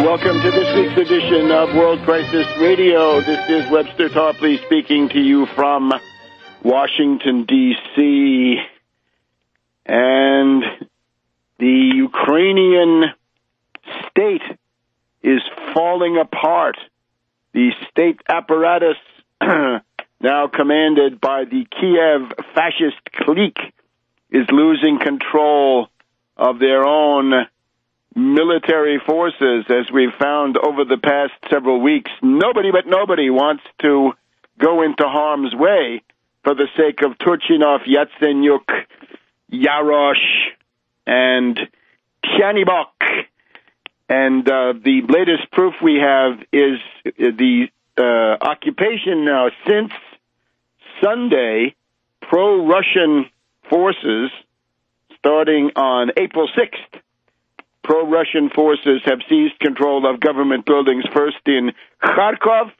Welcome to this week's edition of World Crisis Radio. This is Webster Tarpley speaking to you from Washington, D.C. And the Ukrainian state is falling apart. The state apparatus, now commanded by the Kiev fascist clique, is losing control of their own military forces, as we've found over the past several weeks. Nobody wants to go into harm's way for the sake of Turchinov, Yatsenyuk, Yarosh, and Tyanibok. And the latest proof we have is the occupation now since Sunday. Pro-Russian forces, starting on April 6th, pro-Russian forces have seized control of government buildings, first in Kharkov,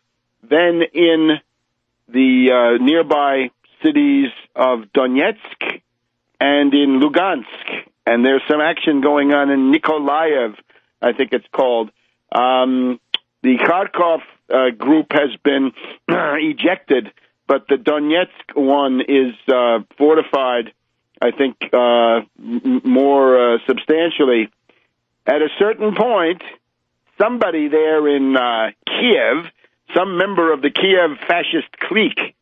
then in the nearby cities of Donetsk and in Lugansk. And there's some action going on in Nikolaev, I think it's called. The Kharkov group has been ejected, but the Donetsk one is fortified, I think, more substantially. At a certain point, somebody there in Kiev, some member of the Kiev fascist clique,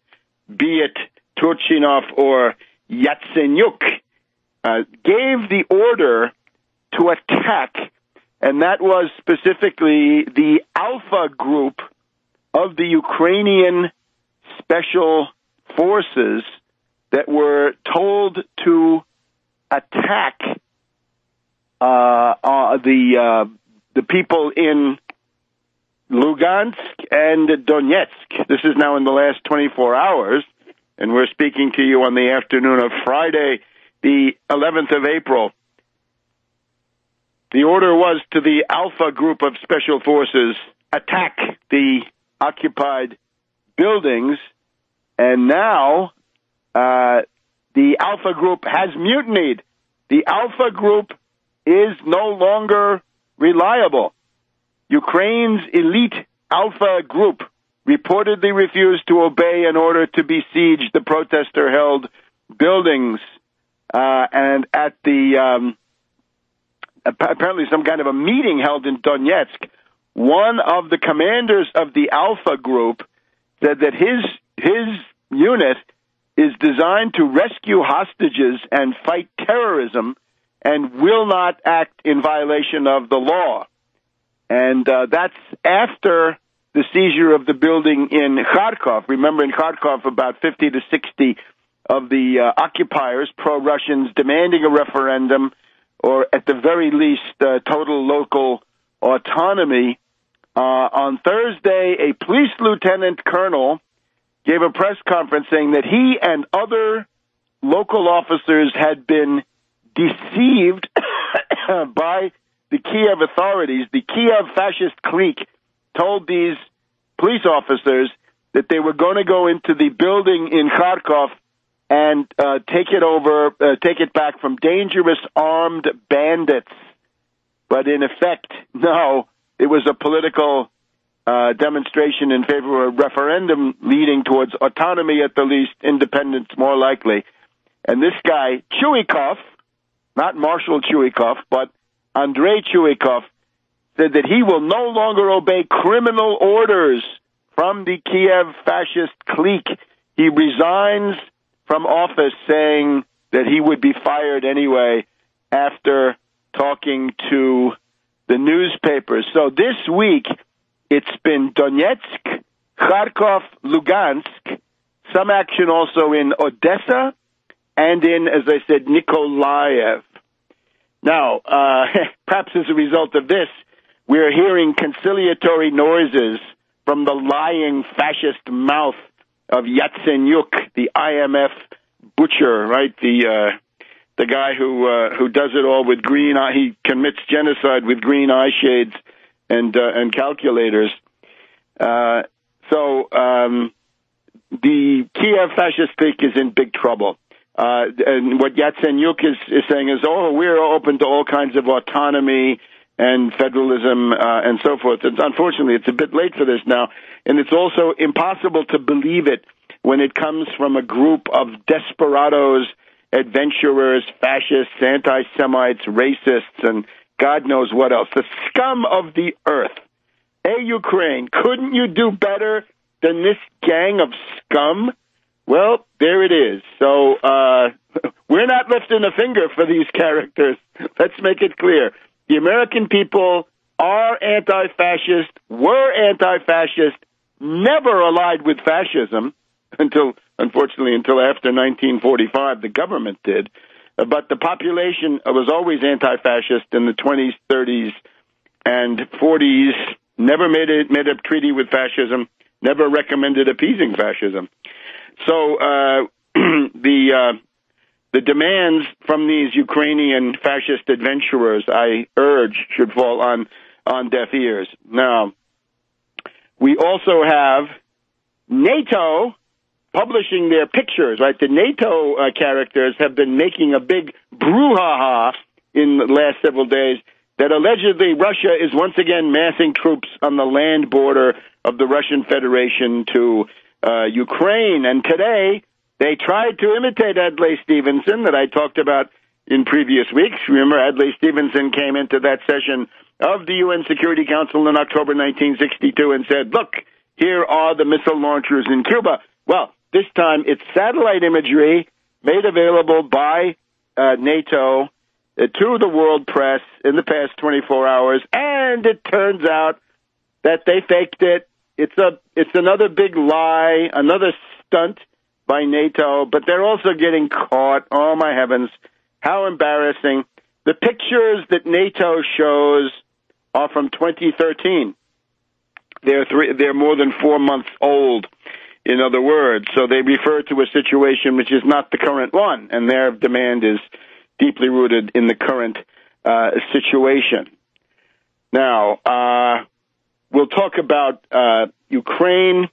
be it Turchinov or Yatsenyuk, gave the order to attack, and that was specifically the Alpha group of the Ukrainian special forces that were told to attack the people in Lugansk and Donetsk. This is now in the last 24 hours, and we're speaking to you on the afternoon of Friday, the 11th of April. The order was to the Alpha group of special forces, attack the occupied buildings, and now the Alpha group has mutinied. The Alpha group is no longer reliable. Ukraine's elite Alpha group reportedly refused to obey an order to besiege the protester-held buildings, and at the apparently some kind of a meeting held in Donetsk, one of the commanders of the Alpha group said that his unit is designed to rescue hostages and fight terrorism and will not act in violation of the law. And that's after the seizure of the building in Kharkov. Remember, in Kharkov, about 50 to 60 of the occupiers, pro-Russians, demanding a referendum, or at the very least, total local autonomy. On Thursday, a police lieutenant colonel gave a press conference saying that he and other local officers had been deceived by the Kiev authorities. The Kiev fascist clique told these police officers that they were going to go into the building in Kharkov and take it back from dangerous armed bandits. But in effect, no, it was a political demonstration in favor of a referendum leading towards autonomy at the least, independence more likely. And this guy, Chuikov, not Marshal Chuikov, but Andrei Chuikov, said that he will no longer obey criminal orders from the Kiev fascist clique. He resigns from office, saying that he would be fired anyway after talking to the newspapers. So this week, it's been Donetsk, Kharkov, Lugansk, some action also in Odessa, and in, as I said, Nikolaev. Now, perhaps as a result of this, we're hearing conciliatory noises from the lying fascist mouth of Yatsenyuk, the IMF butcher, right? The guy who does it all with green eye. He commits genocide with green eye shades and calculators. So the Kiev fascist clique is in big trouble. And what Yatsenyuk is saying is, we're open to all kinds of autonomy and federalism and so forth. Unfortunately, it's a bit late for this now, and it's also impossible to believe it when it comes from a group of desperados, adventurers, fascists, anti-Semites, racists, and God knows what else. The scum of the earth. Hey, Ukraine, couldn't you do better than this gang of scum? Well, there it is. So we're not lifting a finger for these characters. Let's make it clear. The American people are anti-fascist, were anti-fascist, never allied with fascism until after 1945, the government did. But the population was always anti-fascist in the 20s, 30s, and 40s, never made a treaty with fascism, never recommended appeasing fascism. So the demands from these Ukrainian fascist adventurers, I urge, should fall on deaf ears. Now, we also have NATO publishing their pictures, right? The NATO characters have been making a big brouhaha in the last several days that allegedly Russia is once again massing troops on the land border of the Russian Federation to Ukraine. And today, they tried to imitate Adlai Stevenson that I talked about in previous weeks. Remember, Adlai Stevenson came into that session of the UN Security Council in October 1962 and said, look, here are the missile launchers in Cuba. Well, this time it's satellite imagery made available by NATO to the world press in the past 24 hours, and it turns out that they faked it. It's another big lie, another stunt by NATO, but they're also getting caught. Oh, my heavens. How embarrassing. The pictures that NATO shows are from 2013. They're more than 4 months old, in other words. So they refer to a situation which is not the current one, and their demand is deeply rooted in the current situation. Now, we'll talk about Ukraine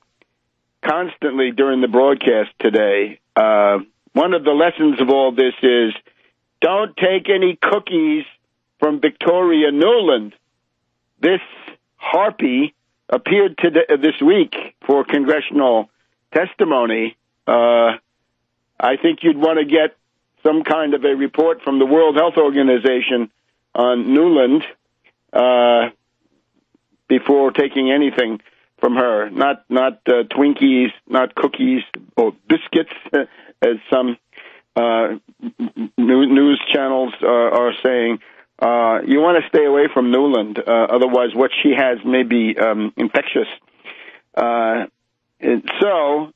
constantly during the broadcast today. One of the lessons of all this is don't take any cookies from Victoria Nuland. This harpy appeared this week for congressional testimony. I think you'd want to get some kind of a report from the World Health Organization on Nuland before taking anything from her. Not Twinkies, not cookies or biscuits, as some news channels are saying. You want to stay away from Nuland, otherwise what she has may be infectious. So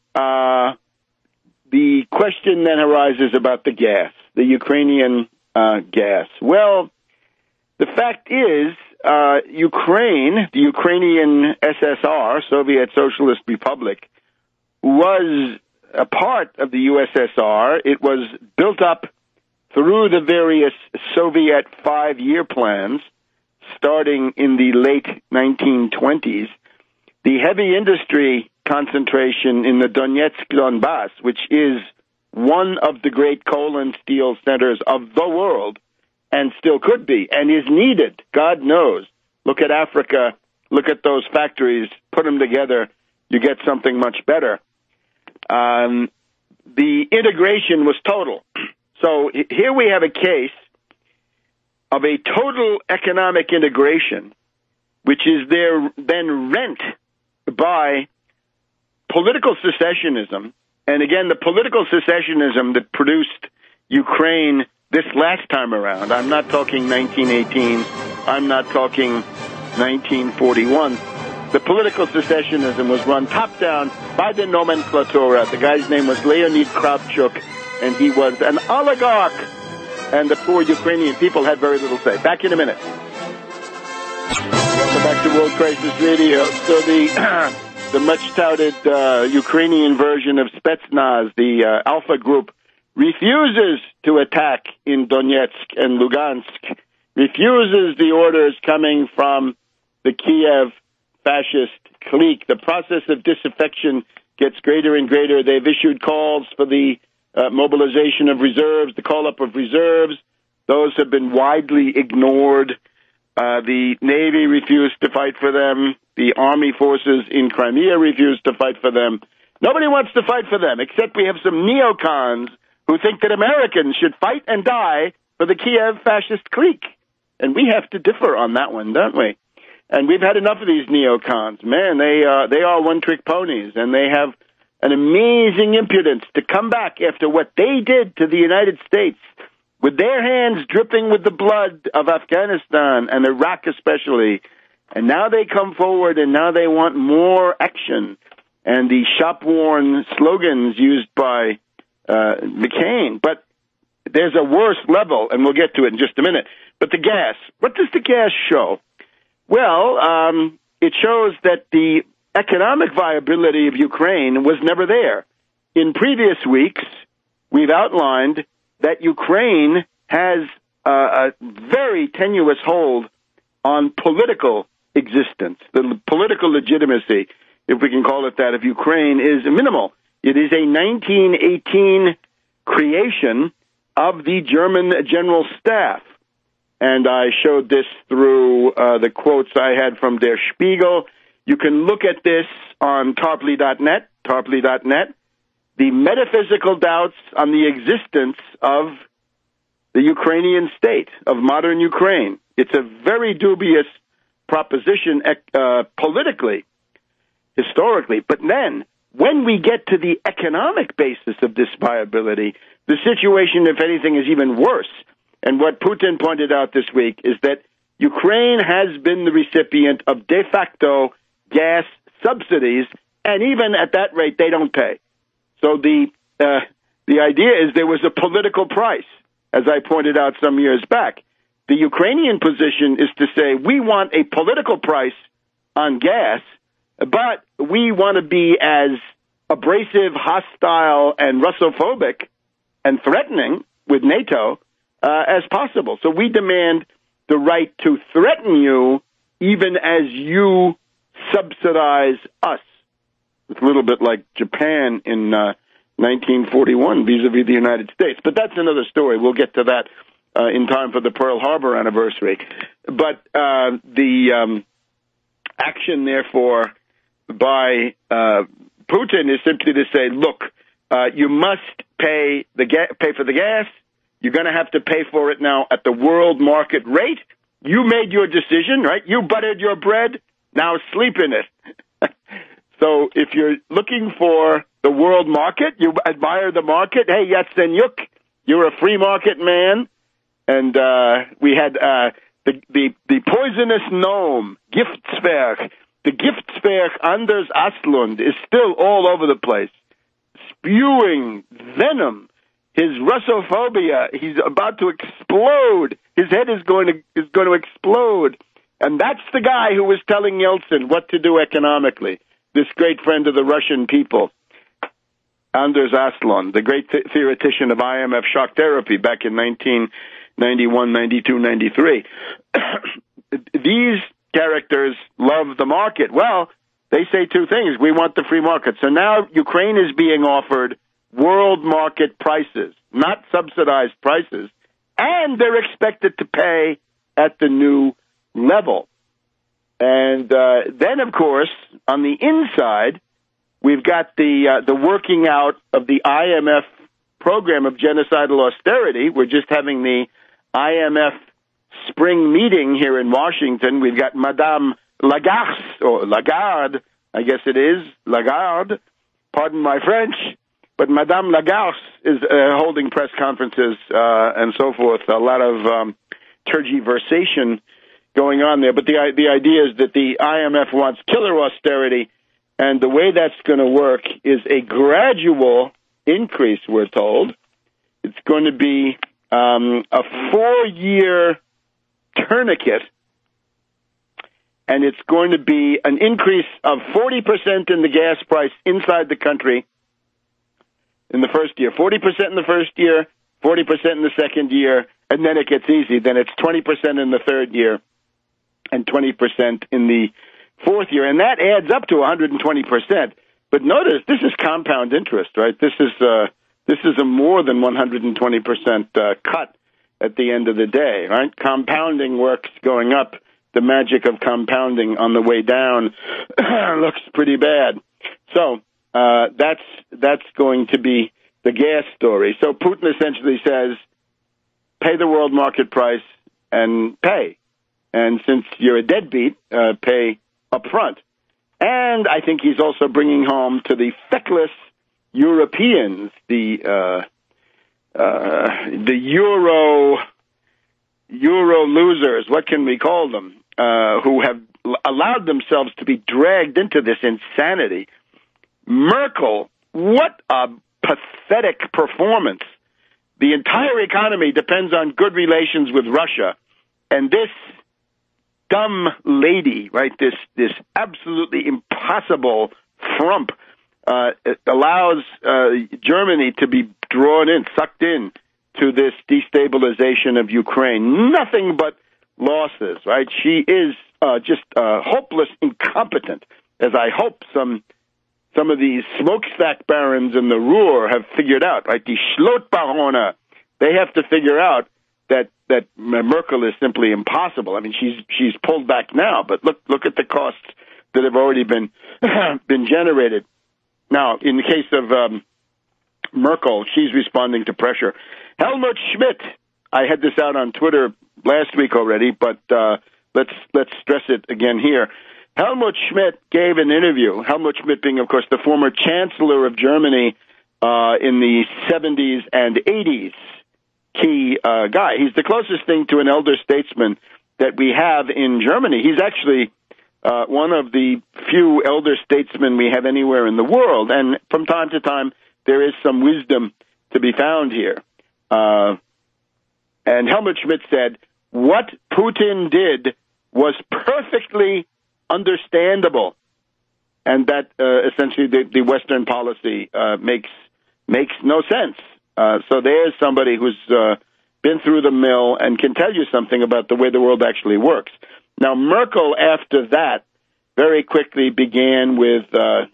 the question then arises about the gas, the Ukrainian gas. Well, the fact is, Ukraine, the Ukrainian SSR, Soviet Socialist Republic, was a part of the USSR. It was built up through the various Soviet 5-year plans, starting in the late 1920s. The heavy industry concentration in the Donetsk Donbass, which is one of the great coal and steel centers of the world, and still could be, and is needed, God knows. Look at Africa, look at those factories, put them together, you get something much better. The integration was total. So here we have a case of a total economic integration, which is then rent by political secessionism. And again, the political secessionism that produced Ukraine this last time around. I'm not talking 1918. I'm not talking 1941. The political secessionism was run top-down by the nomenclatura. The guy's name was Leonid Kravchuk, and he was an oligarch. And the poor Ukrainian people had very little say. Back in a minute. Welcome back to World Crisis Radio. So the much-touted Ukrainian version of Spetsnaz, the Alpha Group, refuses to attack in Donetsk and Lugansk, refuses the orders coming from the Kiev fascist clique. The process of disaffection gets greater and greater. They've issued calls for the mobilization of reserves, the call-up of reserves. Those have been widely ignored. The Navy refused to fight for them. The Army forces in Crimea refused to fight for them. Nobody wants to fight for them, except we have some neocons who think that Americans should fight and die for the Kiev fascist clique. And we have to differ on that one, don't we? And we've had enough of these neocons. Man, they are one-trick ponies, and they have an amazing impudence to come back after what they did to the United States, with their hands dripping with the blood of Afghanistan and Iraq especially. And now they come forward, and now they want more action. And the shop-worn slogans used by McCain. But there's a worse level, and we'll get to it in just a minute. But the gas, what does the gas show? Well, it shows that the economic viability of Ukraine was never there. In previous weeks, we've outlined that Ukraine has a very tenuous hold on political existence. The political legitimacy, if we can call it that, of Ukraine is minimal. It is a 1918 creation of the German General Staff. And I showed this through the quotes I had from Der Spiegel. You can look at this on Tarpley.net, the metaphysical doubts on the existence of the Ukrainian state, of modern Ukraine. It's a very dubious proposition politically, historically. But then, when we get to the economic basis of this viability, the situation, if anything, is even worse. And what Putin pointed out this week is that Ukraine has been the recipient of de facto gas subsidies, and even at that rate, they don't pay. So the idea is there was a political price, as I pointed out some years back. The Ukrainian position is to say we want a political price on gas, but we want to be as abrasive, hostile, and Russophobic and threatening with NATO as possible. So we demand the right to threaten you even as you subsidize us. It's a little bit like Japan in 1941 vis-a-vis the United States. But that's another story. We'll get to that in time for the Pearl Harbor anniversary. But the action, therefore, by Putin is simply to say, look, you must pay for the gas. You're going to have to pay for it now at the world market rate. You made your decision, right? You buttered your bread. Now sleep in it. So if you're looking for the world market, you admire the market. Hey, Yatsenyuk, you're a free market man. And we had the poisonous gnome, Giftsberg. The Giftsberg Anders Astlund is still all over the place, spewing venom. His Russophobia, he's about to explode. His head is going to explode. And that's the guy who was telling Yeltsin what to do economically, this great friend of the Russian people, Anders Astlund, the great theoretician of IMF shock therapy back in 1991, 92, 93. These characters love the market. Well, they say two things. We want the free market. So now Ukraine is being offered world market prices, not subsidized prices, and they're expected to pay at the new level. And then, of course, on the inside, we've got the working out of the IMF program of genocidal austerity. We're just having the IMF spring meeting here in Washington. We've got Madame Lagarde, I guess it is, Lagarde, pardon my French, but Madame Lagarde is holding press conferences and so forth. A lot of tergiversation going on there. But the idea is that the IMF wants killer austerity, and the way that's going to work is a gradual increase, we're told. It's going to be a 4-year tourniquet, and it's going to be an increase of 40% in the gas price inside the country in the first year. 40% in the first year, 40% in the second year, and then it gets easy. Then it's 20% in the third year and 20% in the fourth year. And that adds up to 120%. But notice, this is compound interest, right? This is a more than 120% cut. at the end of the day, right? Compounding works going up. The magic of compounding on the way down looks pretty bad. So that's going to be the gas story. So Putin essentially says, pay the world market price and pay. And since you're a deadbeat, pay up front. And I think he's also bringing home to the feckless Europeans, the Euro losers, what can we call them, who have allowed themselves to be dragged into this insanity. Merkel, what a pathetic performance. The entire economy depends on good relations with Russia, and this dumb lady, right, this absolutely impossible frump, allows Germany to be drawn in, sucked in to this destabilization of Ukraine. Nothing but losses, right? She is just hopeless, incompetent, as I hope some of these smokestack barons in the Ruhr have figured out, right? The Schlotbarone, they have to figure out that Merkel is simply impossible. I mean, she's pulled back now, but look at the costs that have already been generated. Now, in the case of Merkel, she's responding to pressure. Helmut Schmidt, I had this out on Twitter last week already, but let's stress it again here. Helmut Schmidt gave an interview. Helmut Schmidt being, of course, the former chancellor of Germany in the 70s and 80s. Key guy. He's the closest thing to an elder statesman that we have in Germany. He's actually one of the few elder statesmen we have anywhere in the world, and from time to time there is some wisdom to be found here. And Helmut Schmidt said, what Putin did was perfectly understandable, and that essentially the Western policy makes no sense. So there's somebody who's been through the mill and can tell you something about the way the world actually works. Now, Merkel, after that, very quickly began with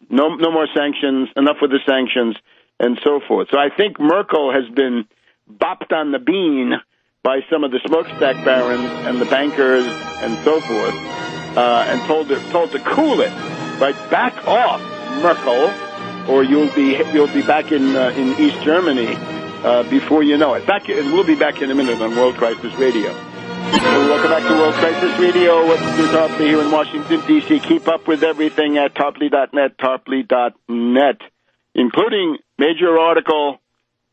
no more sanctions, enough with the sanctions, and so forth. So I think Merkel has been bopped on the bean by some of the smokestack barons and the bankers and so forth, and told to cool it, right? Back off, Merkel, or you'll be back in East Germany before you know it. We'll be back in a minute on World Crisis Radio. Welcome back to World Crisis Radio. Webster Tarpley here in Washington, D.C. Keep up with everything at Tarpley.net, Tarpley.net, including major article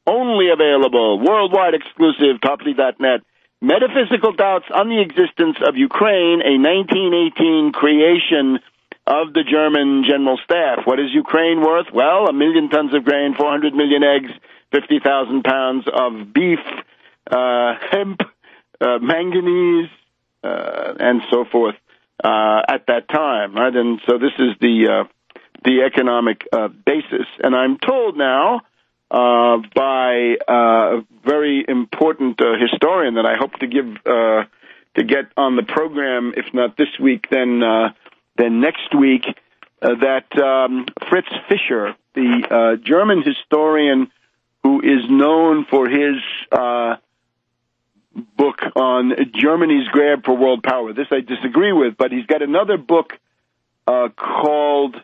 only available, worldwide exclusive, Tarpley.net. Metaphysical doubts on the existence of Ukraine, a 1918 creation of the German General Staff. What is Ukraine worth? Well, 1 million tons of grain, 400 million eggs, 50,000 pounds of beef, hemp, manganese, and so forth at that time, right? And so this is the economic basis. And I'm told now by a very important historian that I hope to get on the program, if not this week, then next week, that Fritz Fischer, the German historian who is known for his book on Germany's grab for world power. This I disagree with, but he's got another book called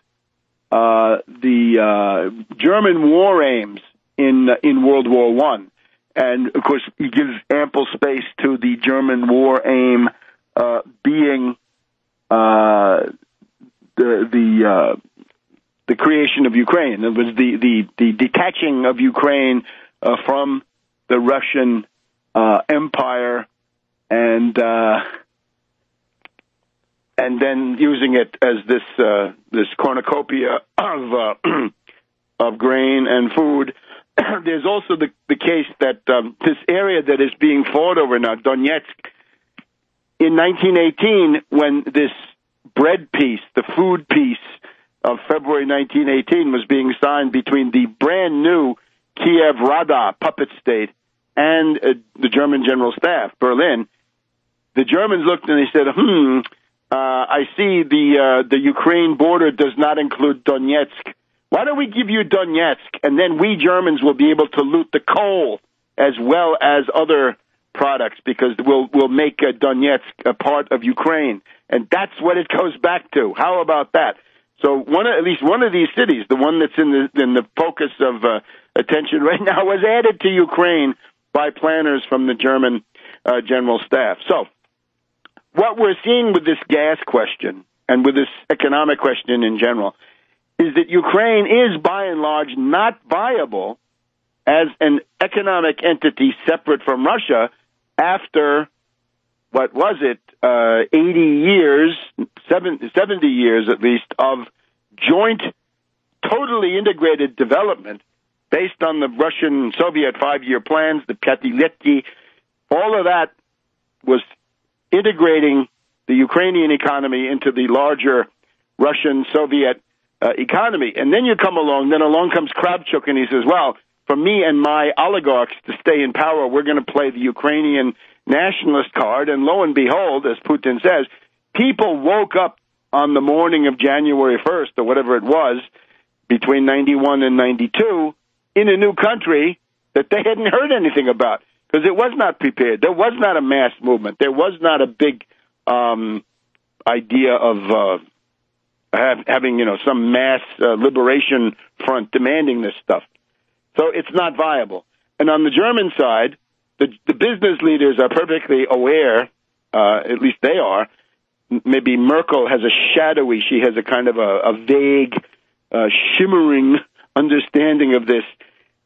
the German War Aims in World War I. And, of course, he gives ample space to the German war aim being the creation of Ukraine. It was the detaching of Ukraine from the Russian Empire, and then using it as this cornucopia of grain and food. There's also the case that this area that is being fought over now, Donetsk, in 1918, when this bread peace, the food peace of February 1918 was being signed between the brand new Kiev Rada puppet state and the German General Staff, Berlin, the Germans looked and they said, I see the Ukraine border does not include Donetsk. Why don't we give you Donetsk, and then we Germans will be able to loot the coal as well as other products because we'll make Donetsk a part of Ukraine. And that's what it goes back to. How about that? So at least one of these cities, the one that's in the focus of attention right now, was added to Ukraine by planners from the German General Staff. So what we're seeing with this gas question and with this economic question in general is that Ukraine is, by and large, not viable as an economic entity separate from Russia after, what was it, 80 years, 70 years at least, of joint, totally integrated development based on the Russian-Soviet 5-year plans, the Petraeus. All of that was integrating the Ukrainian economy into the larger Russian-Soviet economy. And then along comes Kravchuk, and he says, well, for me and my oligarchs to stay in power, we're going to play the Ukrainian nationalist card. And lo and behold, as Putin says, people woke up on the morning of January 1st, or whatever it was, between 91 and 92, in a new country that they hadn't heard anything about, because it was not prepared. There was not a mass movement. There was not a big idea of having, some mass liberation front demanding this stuff. So it's not viable. And on the German side, the business leaders are perfectly aware, at least they are. Maybe Merkel has she has a kind of a vague, shimmering understanding of this,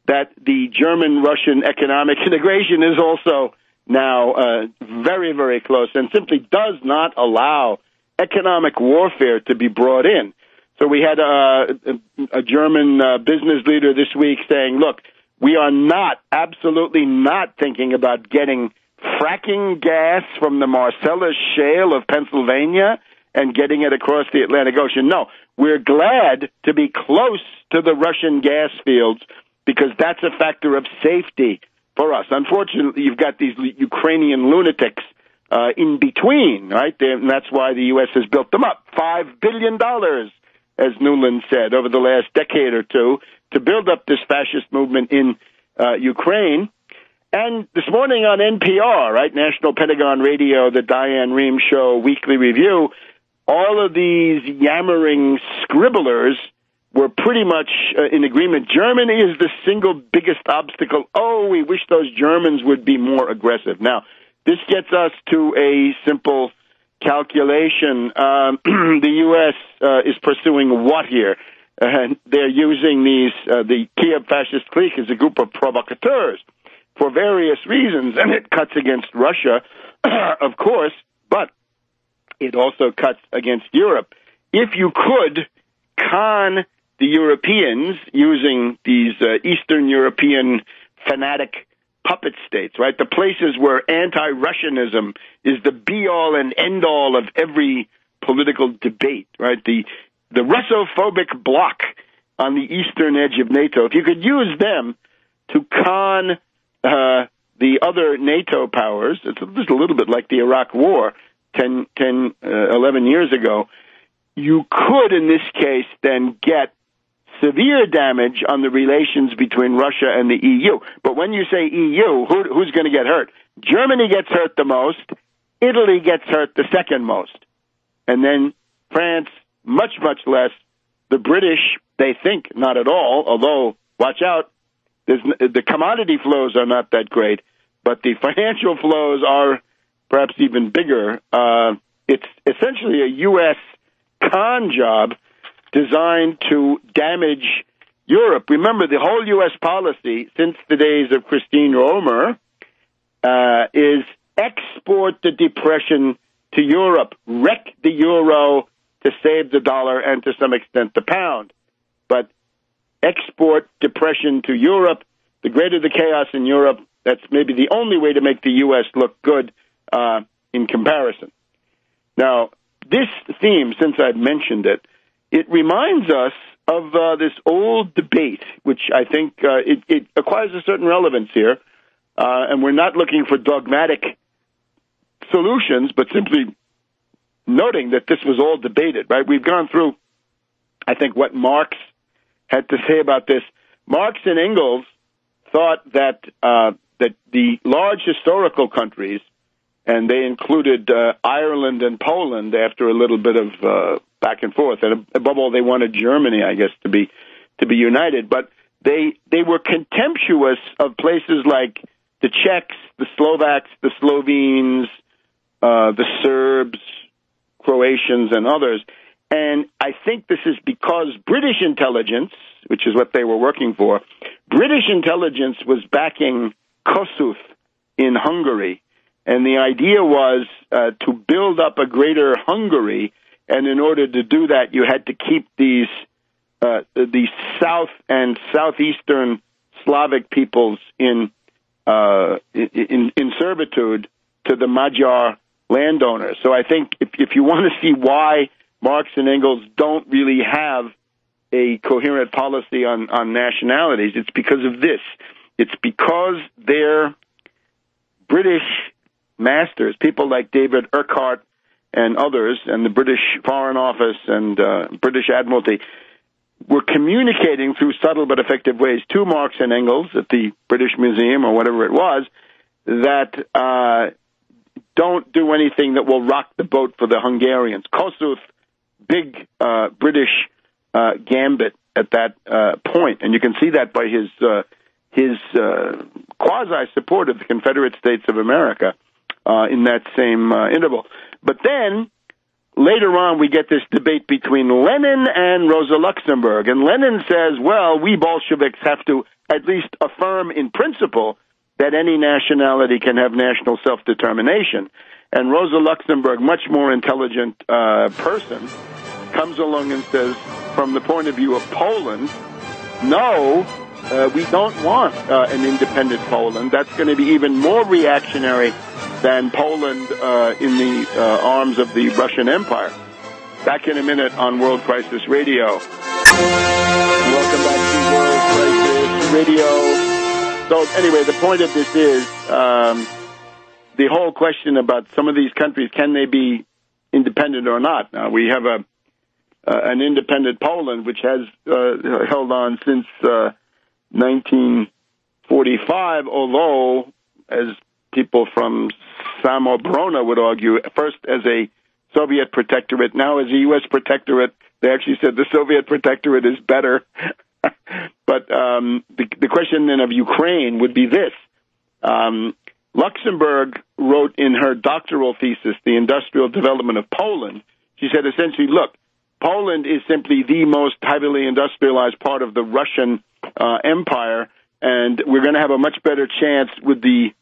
that the German-Russian economic integration is also now very, very close and simply does not allow economic warfare to be brought in. So we had a German business leader this week saying, look, we are absolutely not thinking about getting fracking gas from the Marcellus Shale of Pennsylvania and getting it across the Atlantic Ocean. No, we're glad to be close to the Russian gas fields because that's a factor of safety for us. Unfortunately, you've got these Ukrainian lunatics in between, right? And that's why the U.S. has built them up. $5 billion, as Nuland said, over the last decade or two to build up this fascist movement in Ukraine. And this morning on NPR, right, National Pentagon Radio, the Diane Rehm Show weekly review, all of these yammering scribblers were pretty much in agreement. Germany is the single biggest obstacle. Oh, we wish those Germans would be more aggressive. Now, this gets us to a simple calculation. The U.S. is pursuing what here? They're using the Kiev fascist clique as a group of provocateurs for various reasons, and it cuts against Russia, of course, but it also cuts against Europe. If you could con the Europeans using these Eastern European fanatic puppet states, right? The places where anti-Russianism is the be-all and end-all of every political debate, right? The Russophobic bloc on the eastern edge of NATO, if you could use them to con the other NATO powers, it's just a little bit like the Iraq War 11 years ago, you could, in this case, then get severe damage on the relations between Russia and the EU. But when you say EU, who's going to get hurt? Germany gets hurt the most. Italy gets hurt the second most. And then France, much, much less. The British, they think not at all, although, watch out, the commodity flows are not that great, but the financial flows are perhaps even bigger. It's essentially a U.S. con job designed to damage Europe. Remember, the whole U.S. policy since the days of Christine Romer is export the depression to Europe, wreck the euro to save the dollar and to some extent the pound. But export depression to Europe, the greater the chaos in Europe, that's maybe the only way to make the U.S. look good in comparison. Now, this theme, since I've mentioned it, it reminds us of this old debate, which I think it acquires a certain relevance here, and we're not looking for dogmatic solutions, but simply noting that this was all debated, right? We've gone through, I think, what Marx had to say about this. Marx and Engels thought that that the large historical countries, and they included Ireland and Poland after a little bit of back and forth, and above all, they wanted Germany, I guess, to be united. But they were contemptuous of places like the Czechs, the Slovaks, the Slovenes, the Serbs, Croatians, and others. And I think this is because British intelligence, which is what they were working for, British intelligence was backing Kossuth in Hungary. And the idea was to build up a greater Hungary, and in order to do that, you had to keep these south and southeastern Slavic peoples in servitude to the Magyar landowners. So I think if you want to see why Marx and Engels don't really have a coherent policy on nationalities, it's because of this. It's because their British masters, people like David Urquhart and others, and the British Foreign Office and British Admiralty, were communicating through subtle but effective ways to Marx and Engels at the British Museum or whatever it was, that don't do anything that will rock the boat for the Hungarians. Kossuth, big British gambit at that point, and you can see that by his quasi-support of the Confederate States of America in that same interval. But then, later on, we get this debate between Lenin and Rosa Luxemburg. And Lenin says, well, we Bolsheviks have to at least affirm in principle that any nationality can have national self-determination. And Rosa Luxemburg, much more intelligent person, comes along and says, from the point of view of Poland, no, we don't want an independent Poland. That's going to be even more reactionary than Poland in the arms of the Russian Empire. Back in a minute on World Crisis Radio. Welcome back to World Crisis Radio. So anyway, the point of this is the whole question about some of these countries, can they be independent or not? Now, we have an independent Poland, which has held on since 1945, although, as people from Samobrona would argue, first as a Soviet protectorate, now as a U.S. protectorate. They actually said the Soviet protectorate is better. But the question then of Ukraine would be this. Luxemburg wrote in her doctoral thesis, The Industrial Development of Poland, she said essentially, look, Poland is simply the most heavily industrialized part of the Russian empire, and we're going to have a much better chance with the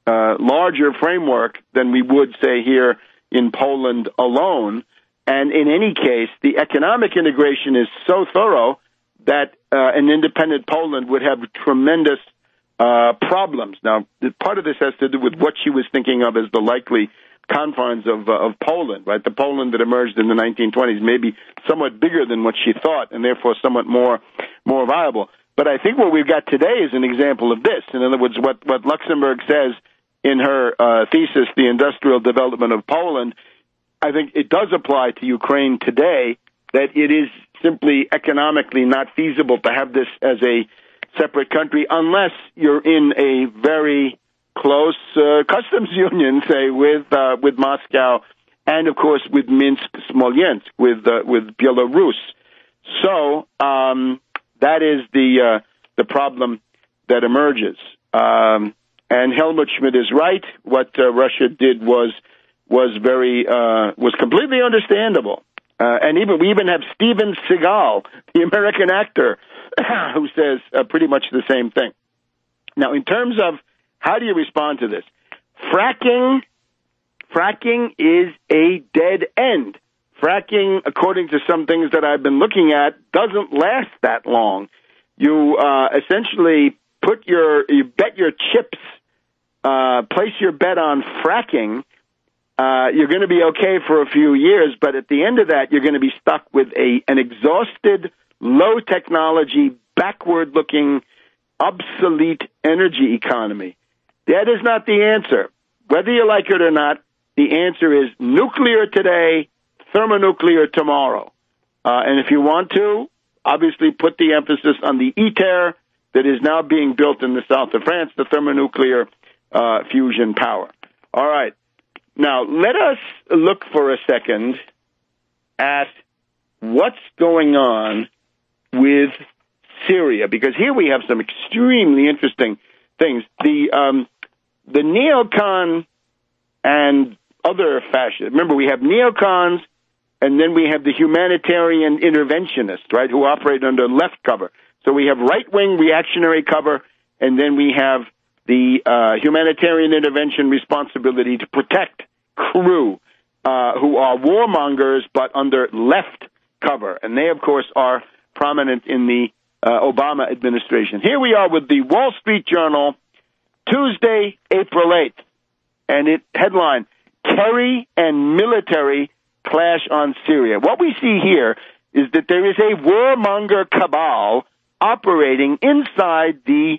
larger framework than we would, say, here in Poland alone. And in any case, the economic integration is so thorough that an independent Poland would have tremendous problems. Now, part of this has to do with what she was thinking of as the likely confines of Poland, right? The Poland that emerged in the 1920s may be somewhat bigger than what she thought, and therefore somewhat more viable. But I think what we've got today is an example of this. In other words, what Luxemburg says in her thesis, The Industrial Development of Poland, I think it does apply to Ukraine today, that it is simply economically not feasible to have this as a separate country unless you're in a very close customs union, say, with Moscow and, of course, with Minsk, Smolensk, with Belarus. So that is the problem that emerges. And Helmut Schmidt is right. What Russia did was completely understandable. And we even have Steven Seagal, the American actor, who says pretty much the same thing. Now, in terms of how do you respond to this? Fracking is a dead end. Fracking, according to some things that I've been looking at, doesn't last that long. You essentially you bet your chips, place your bet on fracking. You're going to be okay for a few years, but at the end of that, you're going to be stuck with an exhausted, low-technology, backward-looking, obsolete energy economy. That is not the answer. Whether you like it or not, the answer is nuclear today, thermonuclear tomorrow. And if you want to, obviously put the emphasis on the ITER that is now being built in the south of France, the thermonuclear fusion power. All right. Now, let us look for a second at what's going on with Syria, because here we have some extremely interesting things. The neocon and other fascists. Remember, we have neocons, and then we have the humanitarian interventionists, right, who operate under left cover. So we have right-wing reactionary cover, and then we have the humanitarian intervention responsibility to protect crew who are warmongers but under left cover. And they, of course, are prominent in the Obama administration. Here we are with the Wall Street Journal, Tuesday, April 8th, and it headline, Kerry and military clash on Syria. What we see here is that there is a warmonger cabal operating inside the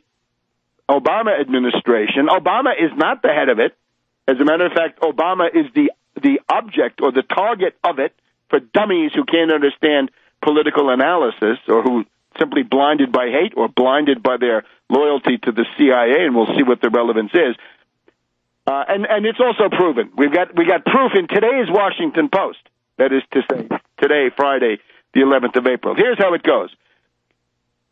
Obama administration. Obama is not the head of it. As a matter of fact, Obama is the object or the target of it for dummies who can't understand political analysis or who simply blinded by hate or blinded by their loyalty to the CIA, and we'll see what the relevance is. And it's also proven. We got proof in today's Washington Post. That is to say, today, Friday, the 11th of April. Here's how it goes.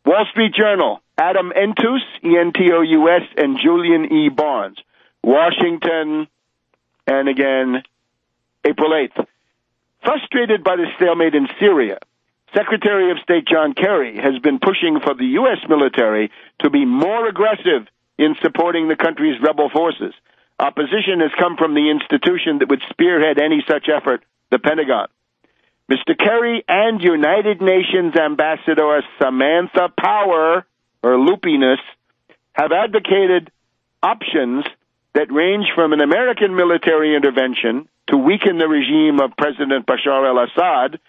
Wall Street Journal, Adam Entous, E-N-T-O-U-S, and Julian E. Barnes. Washington, and again, April 8th. Frustrated by the stalemate in Syria, Secretary of State John Kerry has been pushing for the U.S. military to be more aggressive in supporting the country's rebel forces. Opposition has come from the institution that would spearhead any such effort, the Pentagon. Mr. Kerry and United Nations Ambassador Samantha Power, or loopiness, have advocated options that range from an American military intervention to weaken the regime of President Bashar al-Assad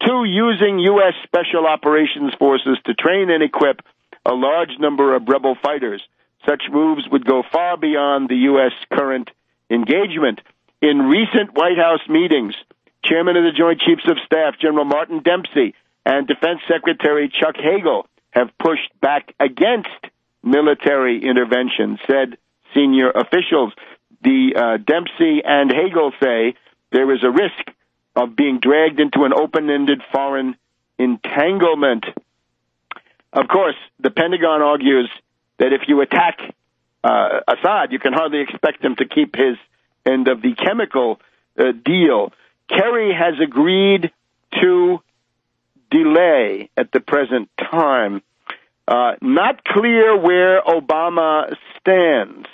to using U.S. Special Operations Forces to train and equip a large number of rebel fighters. Such moves would go far beyond the U.S. current engagement. In recent White House meetings, Chairman of the Joint Chiefs of Staff, General Martin Dempsey, and Defense Secretary Chuck Hagel have pushed back against military intervention, said senior officials. The Dempsey and Hagel say there is a risk of being dragged into an open-ended foreign entanglement. Of course, the Pentagon argues that if you attack Assad, you can hardly expect him to keep his end of the chemical deal. Kerry has agreed to delay at the present time. Not clear where Obama stands.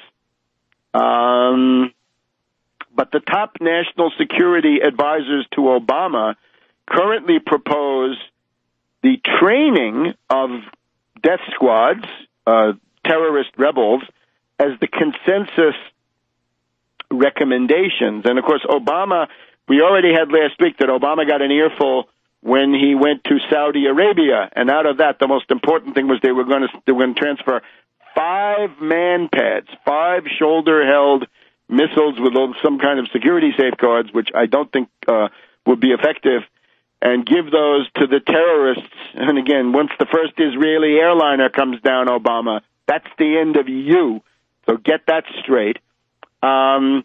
But the top national security advisors to Obama currently propose the training of death squads, terrorist rebels, as the consensus recommendations. And, of course, Obama, we already had last week that Obama got an earful when he went to Saudi Arabia. And out of that, the most important thing was they were going to transfer 5 man pads, 5 shoulder-held missiles with some kind of security safeguards, which I don't think would be effective, and give those to the terrorists. And again, once the first Israeli airliner comes down, Obama, that's the end of you. So get that straight. So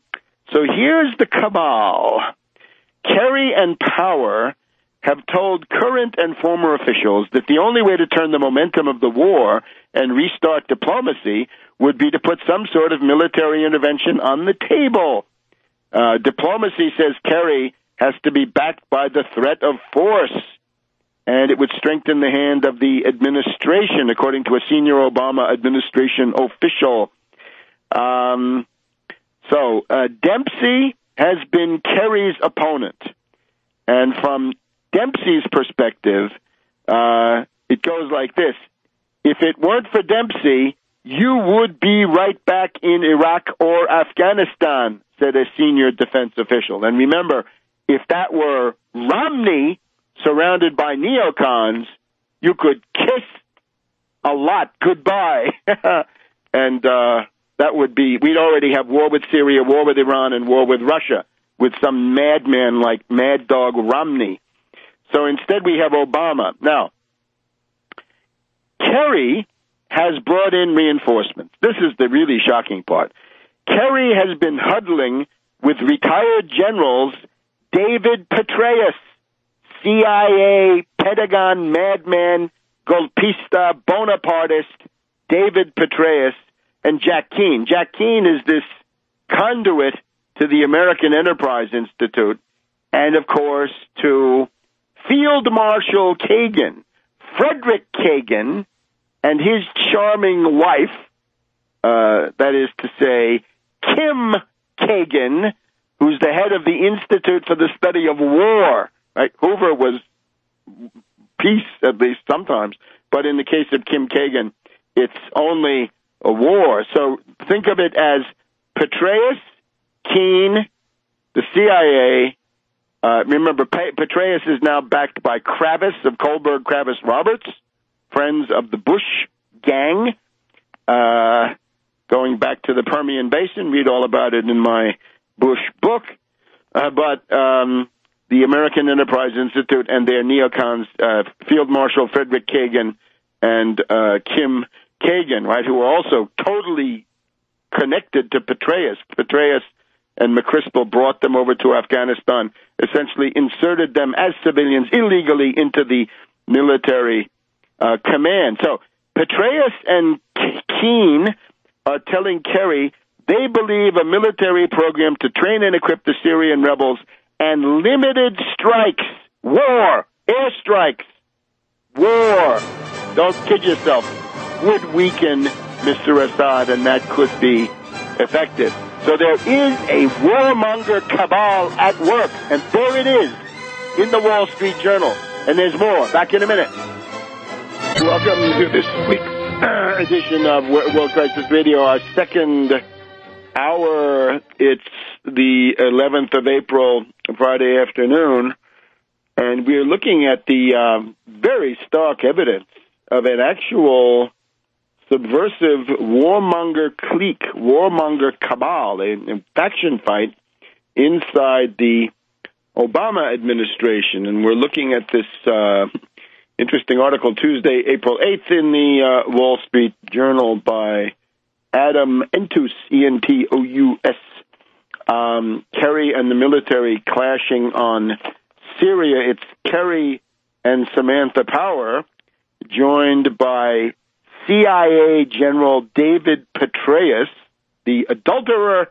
here's the cabal. Kerry and Power have told current and former officials that the only way to turn the momentum of the war and restart diplomacy would be to put some sort of military intervention on the table. Diplomacy, says Kerry, has to be backed by the threat of force, and it would strengthen the hand of the administration, according to a senior Obama administration official. Dempsey has been Kerry's opponent, and from Dempsey's perspective, it goes like this. If it weren't for Dempsey, you would be right back in Iraq or Afghanistan, said a senior defense official. And remember, if that were Romney surrounded by neocons, you could kiss a lot goodbye. And that would be, we'd already have war with Syria, war with Iran, and war with Russia with some madman like Mad Dog Romney. So instead we have Obama. Now, Kerry has brought in reinforcements. This is the really shocking part. Kerry has been huddling with retired generals David Petraeus, CIA, Pentagon madman, golpista, Bonapartist, David Petraeus, and Jack Keane. Jack Keane is this conduit to the American Enterprise Institute, and of course to Field Marshal Kagan, Frederick Kagan, and his charming wife, that is to say, Kim Kagan, who's the head of the Institute for the Study of War. Right? Hoover was peace, at least sometimes, but in the case of Kim Kagan, it's only a war. So think of it as Petraeus, Keane, the CIA. Remember, Petraeus is now backed by Kravis of Kohlberg, Kravis Roberts, friends of the Bush gang, going back to the Permian Basin. Read all about it in my Bush book. But the American Enterprise Institute and their neocons, Field Marshal Frederick Kagan and Kim Kagan, right, who are also totally connected to Petraeus. Petraeus and McChrystal brought them over to Afghanistan, essentially inserted them as civilians illegally into the military command. So Petraeus and Keane are telling Kerry they believe a military program to train and equip the Syrian rebels and limited strikes, war, airstrikes, war, don't kid yourself, would weaken Mr. Assad, and that could be effective. So there is a warmonger cabal at work, and there it is in the Wall Street Journal. And there's more. Back in a minute. Welcome to this week's edition of World Crisis Radio, our second hour. It's the 11th of April, Friday afternoon, and we're looking at the very stark evidence of an actual subversive warmonger clique, warmonger cabal, a faction fight inside the Obama administration. And we're looking at this interesting article Tuesday, April 8th, in the Wall Street Journal by Adam Entous, E-N-T-O-U-S. Kerry and the military clashing on Syria. It's Kerry and Samantha Power, joined by CIA General David Petraeus, the adulterer,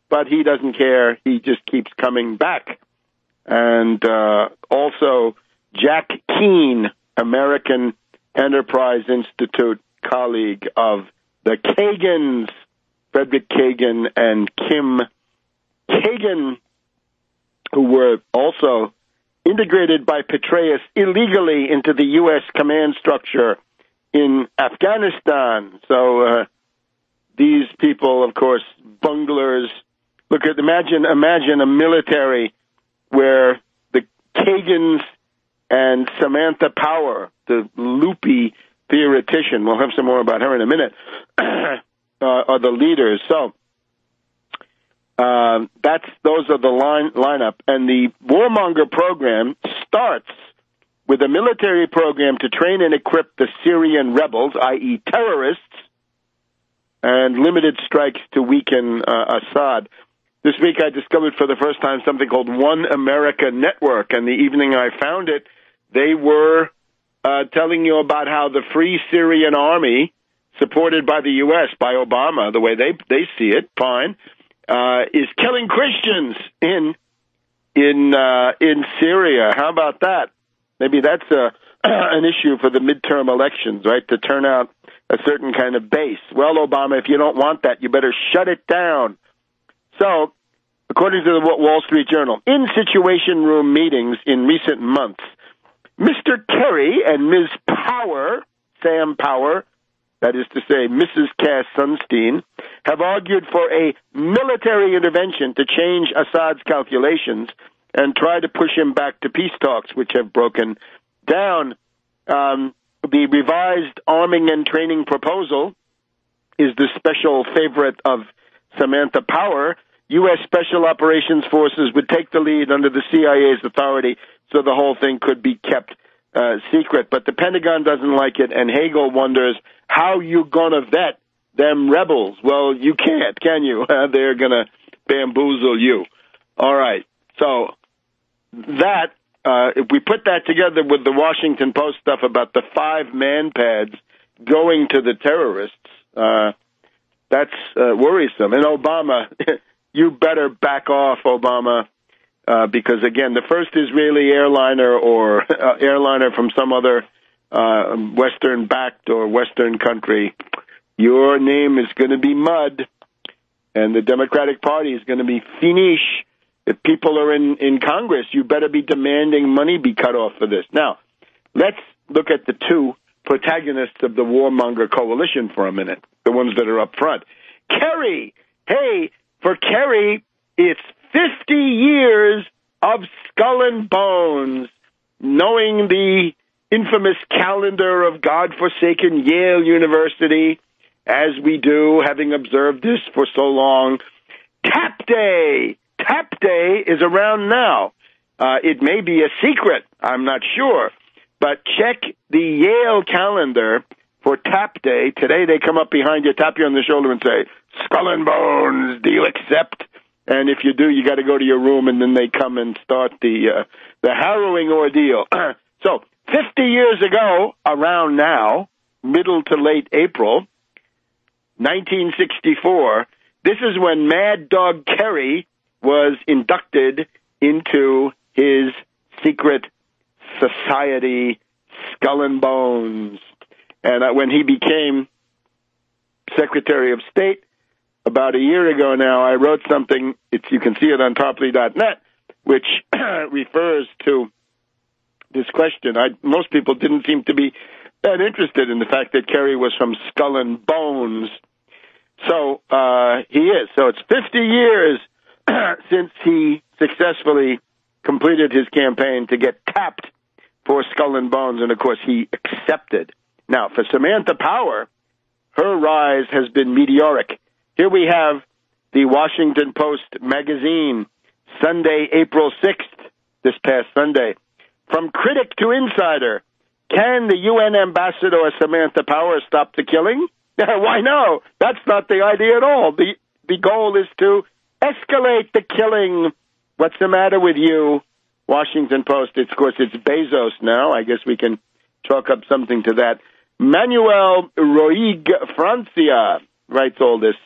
but he doesn't care. He just keeps coming back. And also Jack Keane, American Enterprise Institute colleague of the Kagans, Frederick Kagan and Kim Kagan, who were also integrated by Petraeus illegally into the U.S. command structure in Afghanistan. So these people, of course, bunglers. Imagine a military where the Kagans and Samantha Power, the loopy theoretician, we'll have some more about her in a minute, are the leaders. So those are the lineup. And the warmonger program starts with a military program to train and equip the Syrian rebels, i.e. terrorists, and limited strikes to weaken Assad. This week I discovered for the first time something called One America Network, and the evening I found it, they were telling you about how the Free Syrian Army, supported by the U.S., by Obama, the way they see it, fine, is killing Christians in Syria. How about that? Maybe that's an issue for the midterm elections, right, to turn out a certain kind of base. Well, Obama, if you don't want that, you better shut it down. So, according to the Wall Street Journal, in Situation Room meetings in recent months, Mr. Kerry and Ms. Power, Sam Power, that is to say Mrs. Cass Sunstein, have argued for a military intervention to change Assad's calculations and try to push him back to peace talks, which have broken down. The revised arming and training proposal is the special favorite of Samantha Power. U.S. Special Operations Forces would take the lead under the CIA's authority, so the whole thing could be kept secret, but the Pentagon doesn't like it, and Hagel wonders how you going to vet them rebels. Well, you can't, can you? They're going to bamboozle you. All right. So that, if we put that together with the Washington Post stuff about the 5 man pads going to the terrorists, that's worrisome. And Obama, you better back off, Obama, because, again, the first Israeli airliner or airliner from some other Western-backed or Western country, your name is going to be mud, and the Democratic Party is going to be finish. If people are in Congress, you better be demanding money be cut off for this. Now, let's look at the 2 protagonists of the Warmonger coalition for a minute, the ones that are up front. Kerry. Hey, for Kerry, it's 50 years of skull and bones, knowing the infamous calendar of godforsaken Yale University, as we do, having observed this for so long. Tap Day. Tap Day is around now. It may be a secret, I'm not sure, but check the Yale calendar for Tap Day. Today they come up behind you, tap you on the shoulder and say, skull and bones, do you accept? And if you do, you got to go to your room, and then they come and start the harrowing ordeal. So 50 years ago, around now, middle to late April, 1964, this is when Mad Dog Kerry was inducted into his secret society, Skull and Bones. And when he became Secretary of State about a year ago now, I wrote something, you can see it on Tarpley.net, which refers to this question. Most people didn't seem to be that interested in the fact that Kerry was from Skull and Bones. So he is. So it's 50 years since he successfully completed his campaign to get tapped for Skull and Bones, and of course he accepted. Now, for Samantha Power, her rise has been meteoric. Here we have the Washington Post magazine, Sunday, April 6th, this past Sunday. From critic to insider, can the UN ambassador Samantha Power stop the killing? Why no? That's not the idea at all. The goal is to escalate the killing. What's the matter with you? Washington Post, of course, it's Bezos now. I guess we can chalk up something to that. Manuel Roig Francia writes all this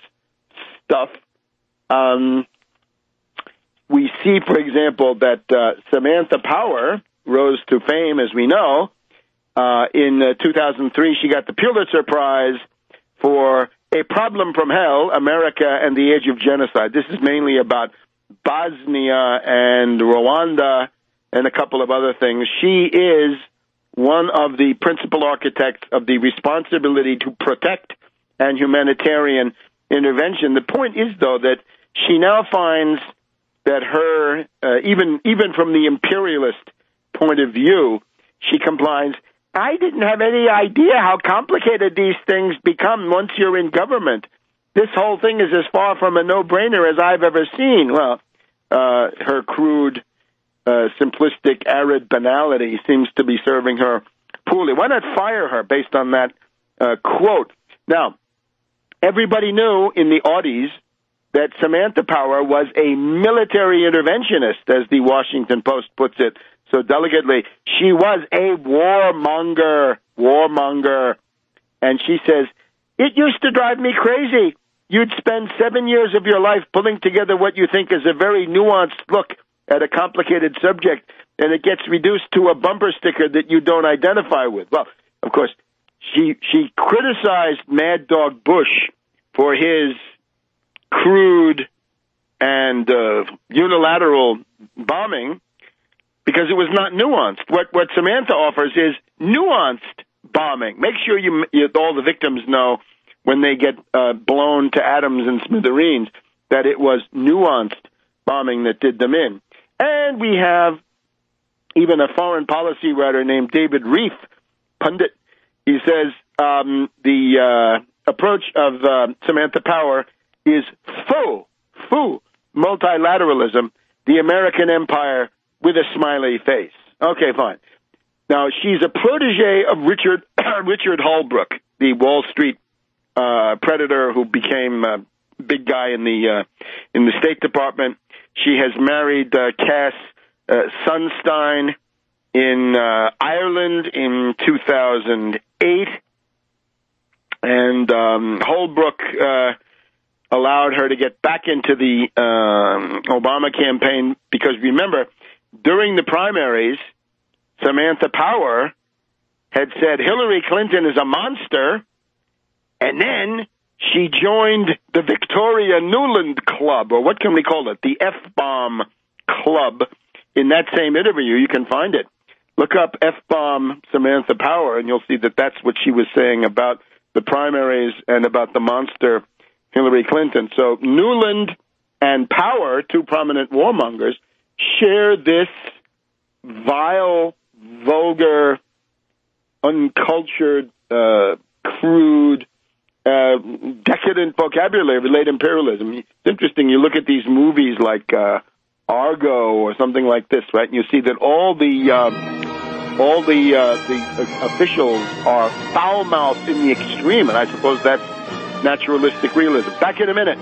stuff. We see, for example, that Samantha Power rose to fame, as we know. In 2003, she got the Pulitzer Prize for A Problem from Hell, America and the Age of Genocide. This is mainly about Bosnia and Rwanda and a couple of other things. She is one of the principal architects of the responsibility to protect and humanitarian intervention. The point is, though, that she now finds that her, even from the imperialist point of view, she complains, I didn't have any idea how complicated these things become once you're in government. This whole thing is as far from a no-brainer as I've ever seen. Well, her crude, simplistic, arid banality seems to be serving her poorly. Why not fire her based on that quote? Now, everybody knew in the Audis that Samantha Power was a military interventionist, as the Washington Post puts it so delicately. She was a warmonger. And she says, it used to drive me crazy. You'd spend 7 years of your life pulling together what you think is a very nuanced look at a complicated subject, and it gets reduced to a bumper sticker that you don't identify with. Well, of course, she criticized Mad Dog Bush for his crude and unilateral bombing because it was not nuanced. What Samantha offers is nuanced bombing. Make sure all the victims know when they get blown to atoms and smithereens that it was nuanced bombing that did them in. And we have even a foreign policy writer named David Reif, pundit. He says the approach of Samantha Power is faux multilateralism, the American empire with a smiley face. Okay, fine. Now, she's a protege of Richard Holbrooke, the Wall Street predator who became a big guy in the State Department. She has married Cass Sunstein in Ireland in 2008, and Holbrooke allowed her to get back into the Obama campaign because, remember, during the primaries, Samantha Power had said Hillary Clinton is a monster, and then she joined the Victoria Nuland Club, or what can we call it, the F-bomb Club. In that same interview, you can find it. Look up F-bomb Samantha Power, and you'll see that that's what she was saying about the primaries and about the monster Hillary Clinton. So Nuland and Power, two prominent warmongers, share this vile, vulgar, uncultured, crude, decadent vocabulary of late imperialism. It's interesting. You look at these movies like Argo or something like this, right? And you see that all the officials are foul-mouthed in the extreme, and I suppose that's naturalistic realism. Back in a minute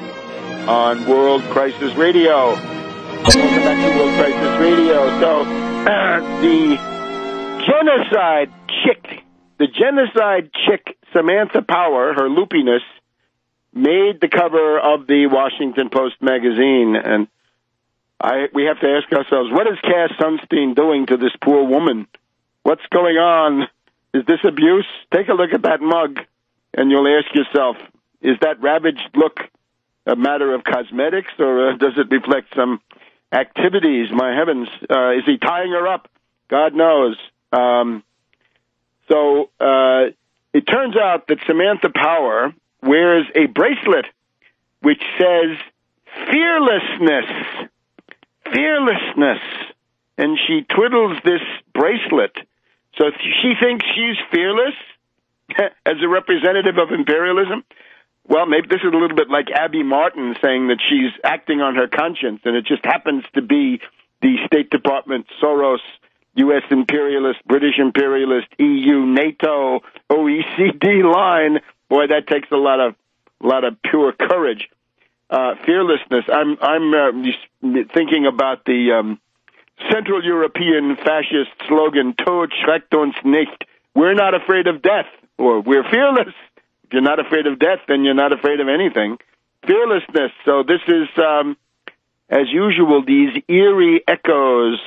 on World Crisis Radio. Welcome back to World Crisis Radio. So, the genocide chick, Samantha Power, her loopiness, made the cover of the Washington Post magazine. And we have to ask ourselves, what is Cass Sunstein doing to this poor woman? What's going on? Is this abuse? Take a look at that mug, and you'll ask yourself, is that ravaged look a matter of cosmetics, or does it reflect some activities? My heavens, is he tying her up? God knows. So it turns out that Samantha Power wears a bracelet which says fearlessness, and she twiddles this bracelet. So she thinks she's fearless as a representative of imperialism. Well, maybe this is a little bit like Abby Martin saying that she's acting on her conscience, and it just happens to be the State Department, Soros, U.S. imperialist, British imperialist, EU, NATO, OECD line. Boy, that takes a lot of pure courage. Fearlessness. I'm thinking about the Central European fascist slogan, Tod schreckt uns nicht. We're not afraid of death, or we're fearless. If you're not afraid of death, then you're not afraid of anything. Fearlessness. So this is, as usual, these eerie echoes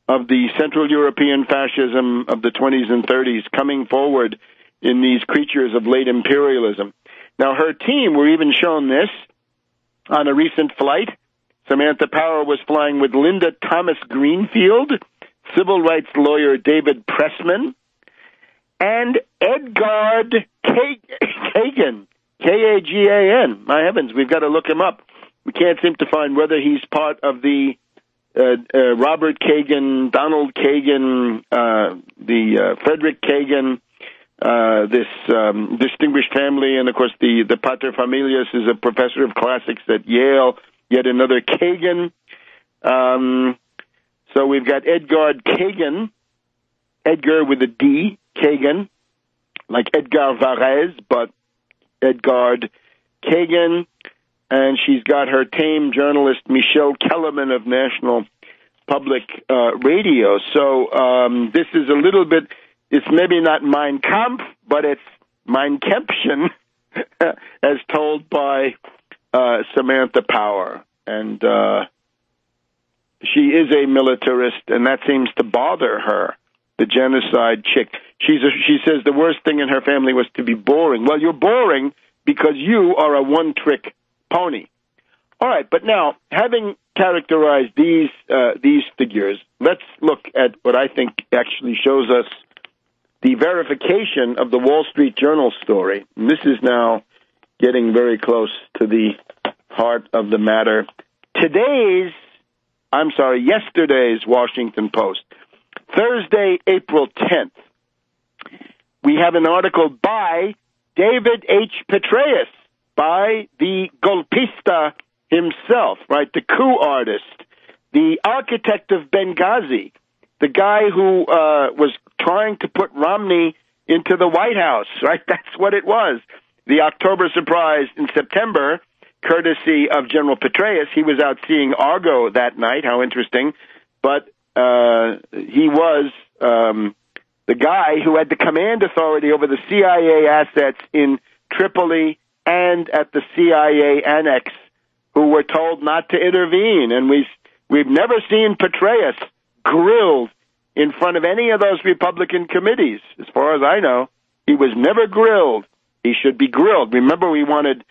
of the Central European fascism of the 20s and 30s coming forward in these creatures of late imperialism. Now, her team were even shown this on a recent flight. Samantha Power was flying with Linda Thomas Greenfield, civil rights lawyer David Pressman, and Edgard Kagan, Kagan. My heavens, we've got to look him up. We can't seem to find whether he's part of the Robert Kagan, Donald Kagan, the Frederick Kagan, this distinguished family, and of course the paterfamilias is a professor of classics at Yale, yet another Kagan. So we've got Edgard Kagan, Edgar with a D, Kagan, like Edgar Varese, but Edgard Kagan. And she's got her tame journalist Michelle Kellerman of National Public Radio. So this is a little bit, it's maybe not Mein Kampf, but it's Mein Kampfchen, as told by Samantha Power. And she is a militarist, and that seems to bother her, the genocide chick. She says the worst thing in her family was to be boring. Well, you're boring because you are a one-trick pony. All right, but now, having characterized these figures, let's look at what I think actually shows us the verification of the Wall Street Journal story. And this is now getting very close to the heart of the matter. Yesterday's Washington Post, Thursday, April 10th. We have an article by David H. Petraeus, by the golpista himself, right, the coup artist, the architect of Benghazi, the guy who was trying to put Romney into the White House, right? That's what it was. The October surprise in September, courtesy of General Petraeus. He was out seeing Argo that night. How interesting. But he was the guy who had the command authority over the CIA assets in Tripoli and at the CIA annex, who were told not to intervene. And we've never seen Petraeus grilled in front of any of those Republican committees. As far as I know, he was never grilled. He should be grilled. Remember, we wanted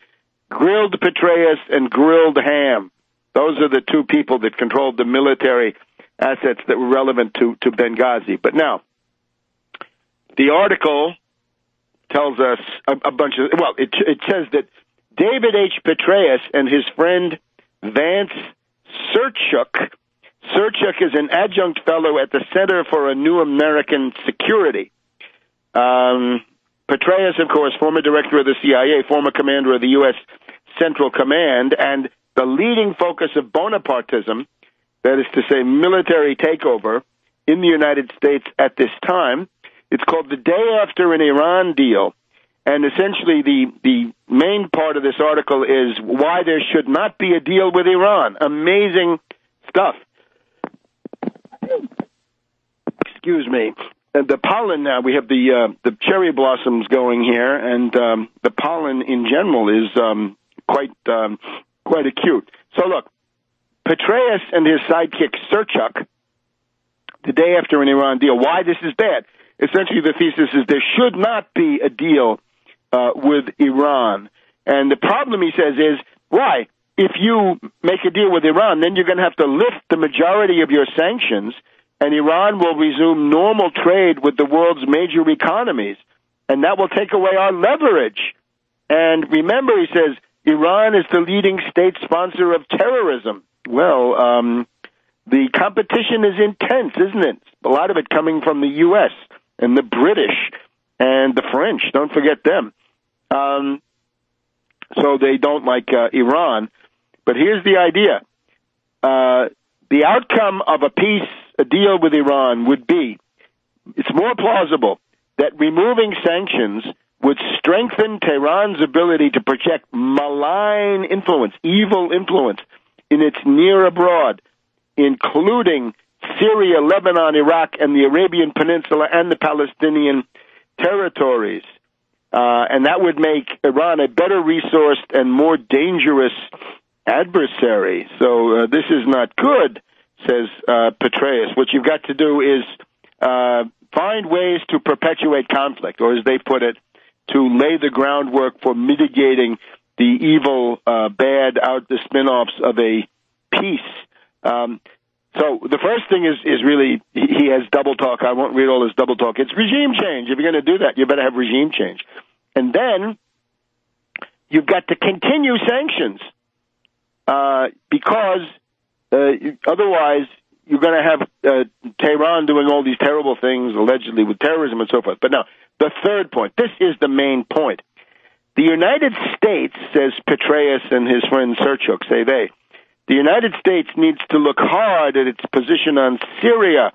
grilled Petraeus and grilled Ham. Those are the two people that controlled the military assets that were relevant to Benghazi. But now, the article tells us a bunch of, well, it says that David H. Petraeus and his friend Vance Serchuk is an adjunct fellow at the Center for a New American Security. Petraeus, of course, former director of the CIA, former commander of the U.S. Central Command, and the leading focus of Bonapartism, that is to say military takeover in the United States at this time. It's called The Day After an Iran Deal. And essentially the main part of this article is why there should not be a deal with Iran. Amazing stuff. Excuse me. And the pollen now, we have the cherry blossoms going here, and the pollen in general is quite acute. So look, Petraeus and his sidekick Serchuk, the day after an Iran deal, why this is bad. Essentially the thesis is there should not be a deal with Iran. And the problem, he says, is, why? If you make a deal with Iran, then you're going to have to lift the majority of your sanctions, and Iran will resume normal trade with the world's major economies, and that will take away our leverage. And remember, he says, Iran is the leading state sponsor of terrorism. Well, the competition is intense, isn't it? A lot of it coming from the U.S. and the British and the French. Don't forget them. So they don't like Iran. But here's the idea. The outcome of a deal with Iran would be, it's more plausible that removing sanctions would strengthen Tehran's ability to project malign influence, evil influence, in its near abroad, including Syria, Lebanon, Iraq, and the Arabian Peninsula and the Palestinian territories. And that would make Iran a better resourced and more dangerous adversary. So this is not good, says Petraeus. What you've got to do is find ways to perpetuate conflict, or as they put it, to lay the groundwork for mitigating the evil, bad, the spin-offs of a peace. So the first thing is really, he has double talk. I won't read all his double talk. It's regime change. If you're going to do that, you better have regime change. And then you've got to continue sanctions, because otherwise you're going to have Tehran doing all these terrible things, allegedly with terrorism and so forth. But now, the third point, this is the main point. The United States, says Petraeus and his friend Serchuk, say they, the United States needs to look hard at its position on Syria,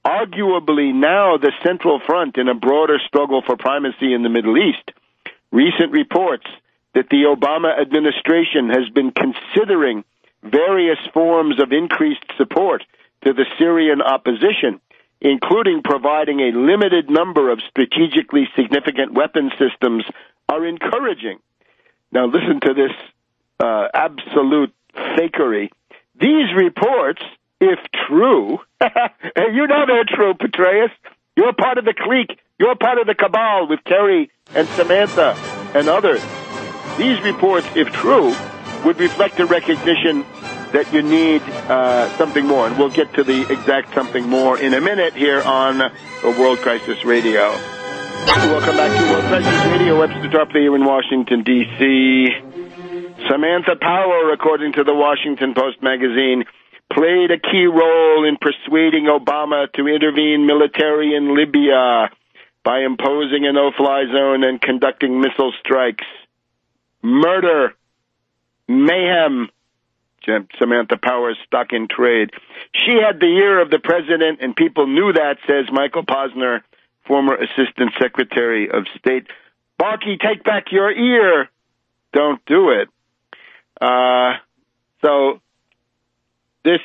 arguably now the central front in a broader struggle for primacy in the Middle East. Recent reports that the Obama administration has been considering various forms of increased support to the Syrian opposition, including providing a limited number of strategically significant weapon systems, are encouraging. Now listen to this absolute fakery. These reports, if true, you know they're true, Petraeus. You're part of the clique. You're part of the cabal with Kerry and Samantha and others. These reports, if true, would reflect a recognition that you need something more. And we'll get to the exact something more in a minute here on World Crisis Radio. Welcome back to World Crisis Radio. Webster Tarpley here in Washington, D.C. Samantha Power, according to the Washington Post magazine, played a key role in persuading Obama to intervene militarily in Libya by imposing a no-fly zone and conducting missile strikes. Murder, mayhem, Samantha Power's stock in trade. She had the ear of the president, and people knew that, says Michael Posner, former Assistant Secretary of State. Barkey, take back your ear. Don't do it. So this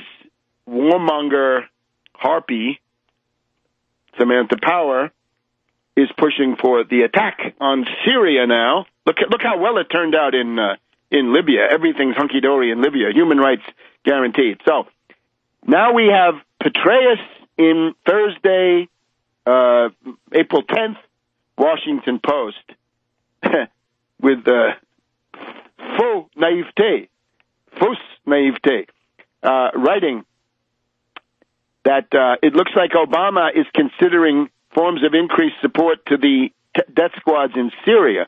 warmonger harpy, Samantha Power, is pushing for the attack on Syria now. Look how well it turned out in Libya. Everything's hunky-dory in Libya. Human rights guaranteed. So now we have Petraeus in Thursday, April 10th, Washington Post, with fausse naivete, writing that it looks like Obama is considering forms of increased support to the death squads in Syria,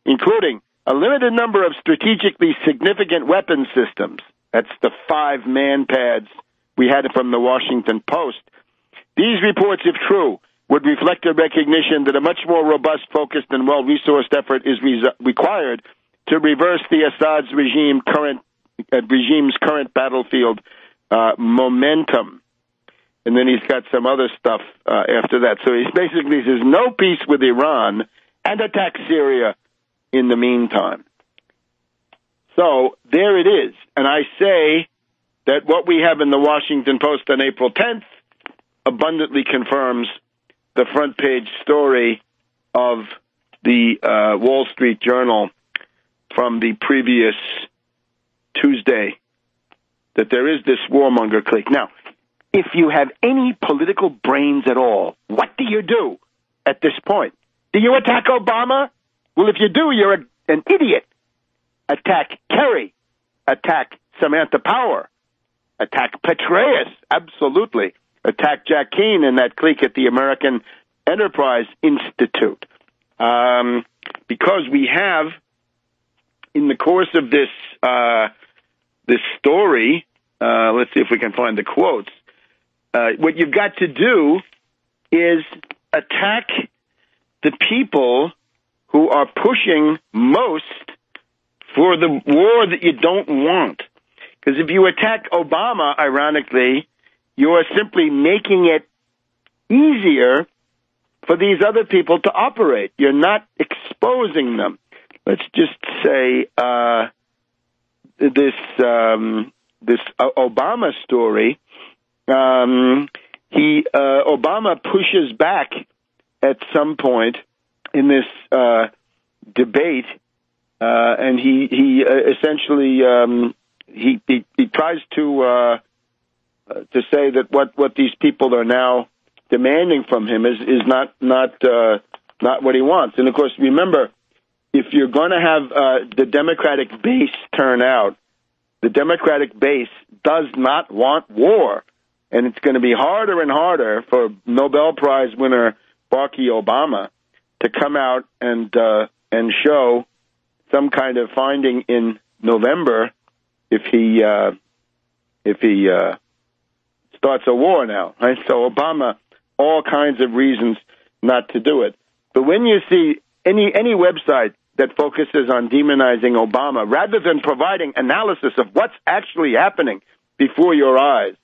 including a limited number of strategically significant weapon systems. That's the 5 man pads we had from the Washington Post. These reports, if true, would reflect a recognition that a much more robust, focused, and well-resourced effort is required to reverse the Assad's regime's current battlefield momentum. And then he's got some other stuff after that. So he basically says no peace with Iran and attack Syria in the meantime. So there it is. And I say that what we have in the Washington Post on April 10th abundantly confirms the front page story of the Wall Street Journal from the previous Tuesday, that there is this warmonger clique. Now, if you have any political brains at all, what do you do at this point? Do you attack Obama? Well, if you do, you're an idiot. Attack Kerry. Attack Samantha Power. Attack Petraeus. Absolutely. Attack Jack Keane and that clique at the American Enterprise Institute. Because we have, in the course of this story, let's see if we can find the quotes. What you've got to do is attack the people who are pushing most for the war that you don't want. Because if you attack Obama, ironically, you are simply making it easier for these other people to operate. You're not exposing them. Let's just say this Obama story. Obama pushes back at some point in this debate, and he essentially he tries to say that what these people are now demanding from him is not what he wants. And of course, remember, if you're going to have the Democratic base turn out, the Democratic base does not want war. And it's going to be harder and harder for Nobel Prize winner Barack Obama to come out and show some kind of finding in November if he starts a war now. Right? So Obama, all kinds of reasons not to do it. But when you see any website that focuses on demonizing Obama rather than providing analysis of what's actually happening before your eyes,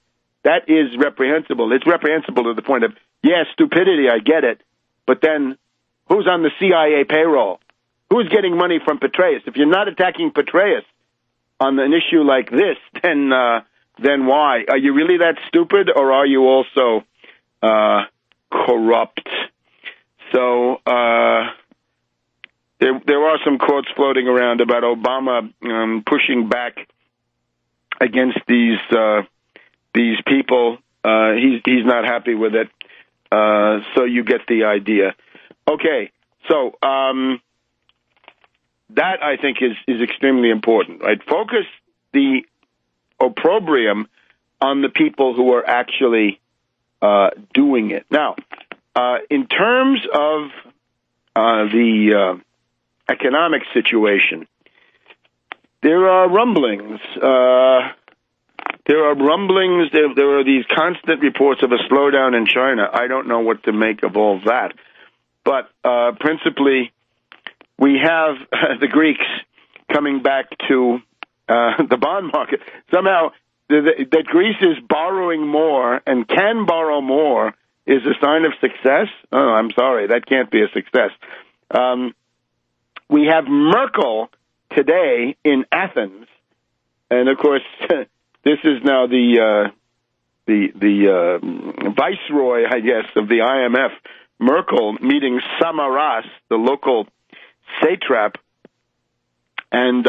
that is reprehensible. It's reprehensible to the point of, yeah, stupidity, I get it, but then who's on the CIA payroll? Who's getting money from Petraeus? If you're not attacking Petraeus on an issue like this, then why? Are you really that stupid, or are you also corrupt? So there are some quotes floating around about Obama pushing back against these people. He's not happy with it. So you get the idea. Okay, so that I think is extremely important, right? Focus the opprobrium on the people who are actually doing it. Now, in terms of the economic situation, there are rumblings. There are these constant reports of a slowdown in China. I don't know what to make of all that. But principally, we have the Greeks coming back to the bond market. Somehow, that Greece is borrowing more and can borrow more is a sign of success? Oh, I'm sorry, that can't be a success. We have Merkel today in Athens, and of course, this is now the viceroy, I guess, of the IMF, Merkel, meeting Samaras, the local satrap, and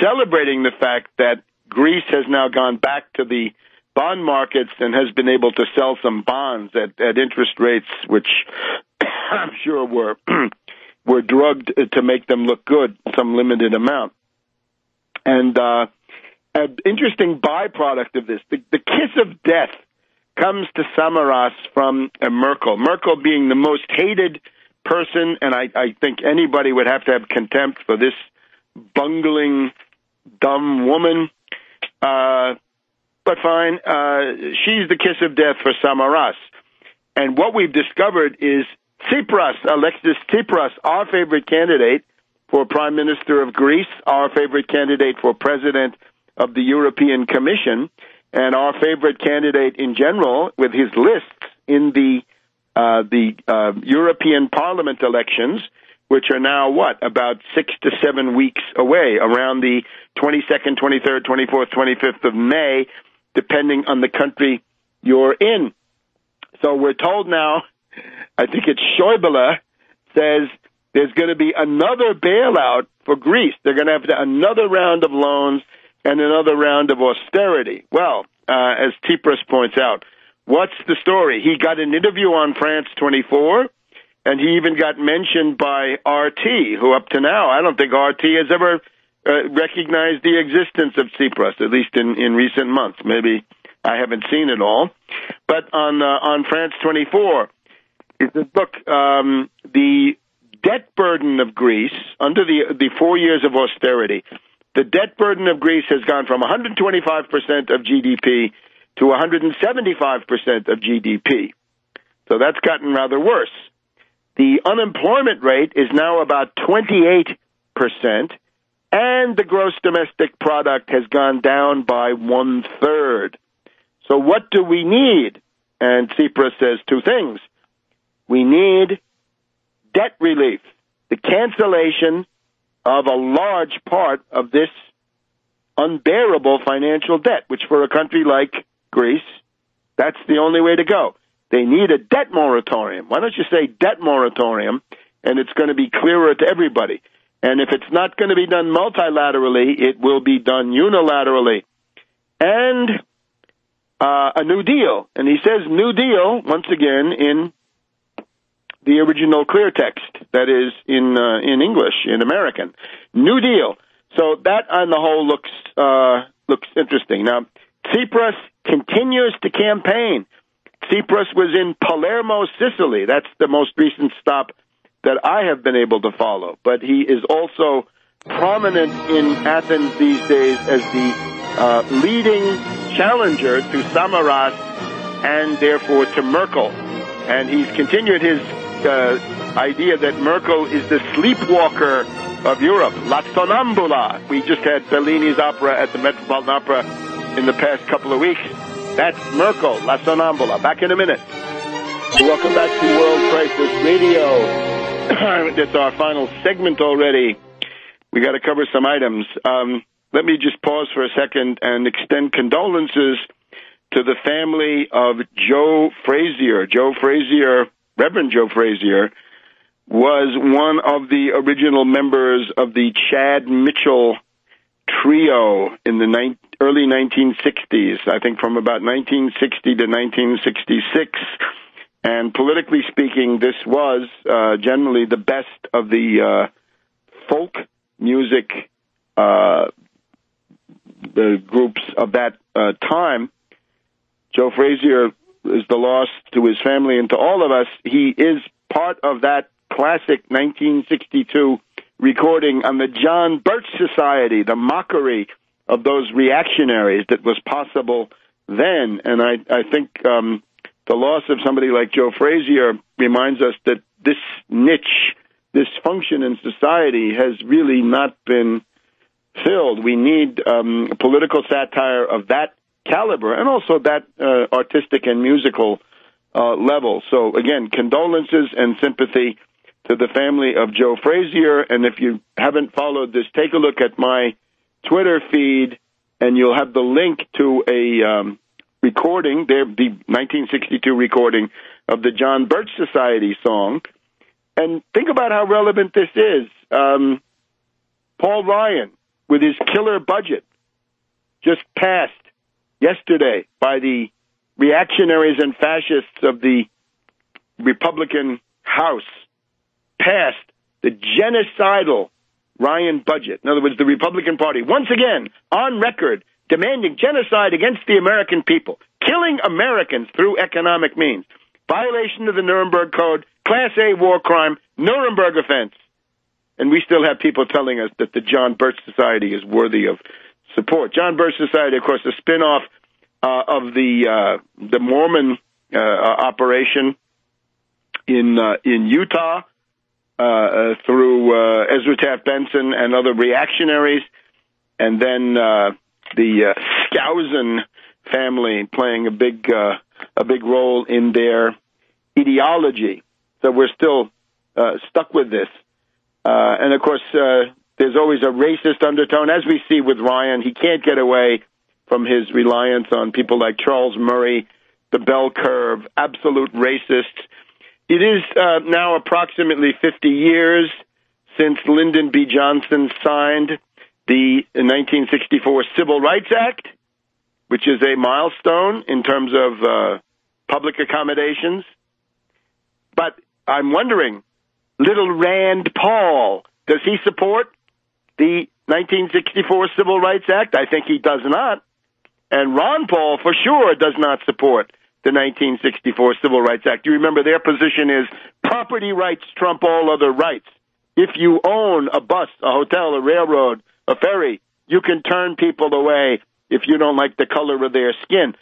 celebrating the fact that Greece has now gone back to the bond markets and has been able to sell some bonds at interest rates which I'm sure were drugged to make them look good, some limited amount. And an interesting byproduct of this, the kiss of death comes to Samaras from Merkel. Merkel being the most hated person, and I think anybody would have to have contempt for this bungling, dumb woman. But fine, she's the kiss of death for Samaras. And what we've discovered is Alexis Tsipras, our favorite candidate for Prime Minister of Greece, our favorite candidate for President of the European Commission, and our favorite candidate in general with his lists in the European Parliament elections, which are now, about 6 to 7 weeks away, around the 22nd, 23rd, 24th, 25th of May, depending on the country you're in. So we're told now, I think it's Schäuble, says there's going to be another bailout for Greece. They're going to have another round of loans and another round of austerity. Well, as Tsipras points out, what's the story? He got an interview on France 24, and he even got mentioned by RT, who up to now, I don't think RT has ever recognized the existence of Tsipras, at least in recent months. Maybe I haven't seen it all. But on France 24, it says, look, the debt burden of Greece, under the 4 years of austerity, the debt burden of Greece has gone from 125% of GDP to 175% of GDP. So that's gotten rather worse. The unemployment rate is now about 28%, and the gross domestic product has gone down by 1/3. So what do we need? And Tsipras says two things. We need debt relief, the cancellation of a large part of this unbearable financial debt, which for a country like Greece, that's the only way to go. They need a debt moratorium. Why don't you say debt moratorium, and it's going to be clearer to everybody. And if it's not going to be done multilaterally, it will be done unilaterally. And a New Deal. And he says New Deal, once again, in the original clear text, that is in English, in American. New Deal. So that on the whole looks interesting. Now, Tsipras continues to campaign. Tsipras was in Palermo, Sicily. That's the most recent stop that I have been able to follow. But he is also prominent in Athens these days as the leading challenger to Samaras and therefore to Merkel. And he's continued his idea that Merkel is the sleepwalker of Europe, La Sonnambula. We just had Bellini's opera at the Metropolitan Opera in the past couple of weeks. That's Merkel, La Sonnambula. Back in a minute. Welcome back to World Crisis Radio. That's our final segment already. We got to cover some items. Let me just pause for a second and extend condolences to the family of Joe Frazier. Joe Frazier, Reverend Joe Frazier, was one of the original members of the Chad Mitchell trio in the early 1960s, I think from about 1960 to 1966. And politically speaking, this was generally the best of the folk music the groups of that time. Joe Frazier is the loss to his family and to all of us. He is part of that classic 1962 recording on the John Birch Society, the mockery of those reactionaries that was possible then. And I think the loss of somebody like Joe Frazier reminds us that this niche, this function in society has really not been filled. We need political satire of that caliber and also that artistic and musical level. So, again, condolences and sympathy to the family of Joe Frazier. And if you haven't followed this, take a look at my Twitter feed, and you'll have the link to a recording, the 1962 recording of the John Birch Society song. And think about how relevant this is. Paul Ryan, with his killer budget, just passed yesterday by the reactionaries and fascists of the Republican House, passed the genocidal Ryan budget. In other words, the Republican Party, once again, on record, demanding genocide against the American people, killing Americans through economic means, violation of the Nuremberg Code, Class A war crime, Nuremberg offense. And we still have people telling us that the John Birch Society is worthy of support. John Birch Society, of course, a spinoff of the Mormon operation in Utah through Ezra Taft Benson and other reactionaries, and then the Skousen family playing a big role in their ideology. So we're still stuck with this. And, of course, there's always a racist undertone. As we see with Ryan, he can't get away from his reliance on people like Charles Murray, the bell curve, absolute racists. It is now approximately 50 years since Lyndon B. Johnson signed the 1964 Civil Rights Act, which is a milestone in terms of public accommodations. But I'm wondering, little Rand Paul, does he support the 1964 Civil Rights Act? I think he does not. And Ron Paul, for sure, does not support the 1964 Civil Rights Act. You remember their position is property rights trump all other rights. If you own a bus, a hotel, a railroad, a ferry, you can turn people away if you don't like the color of their skin.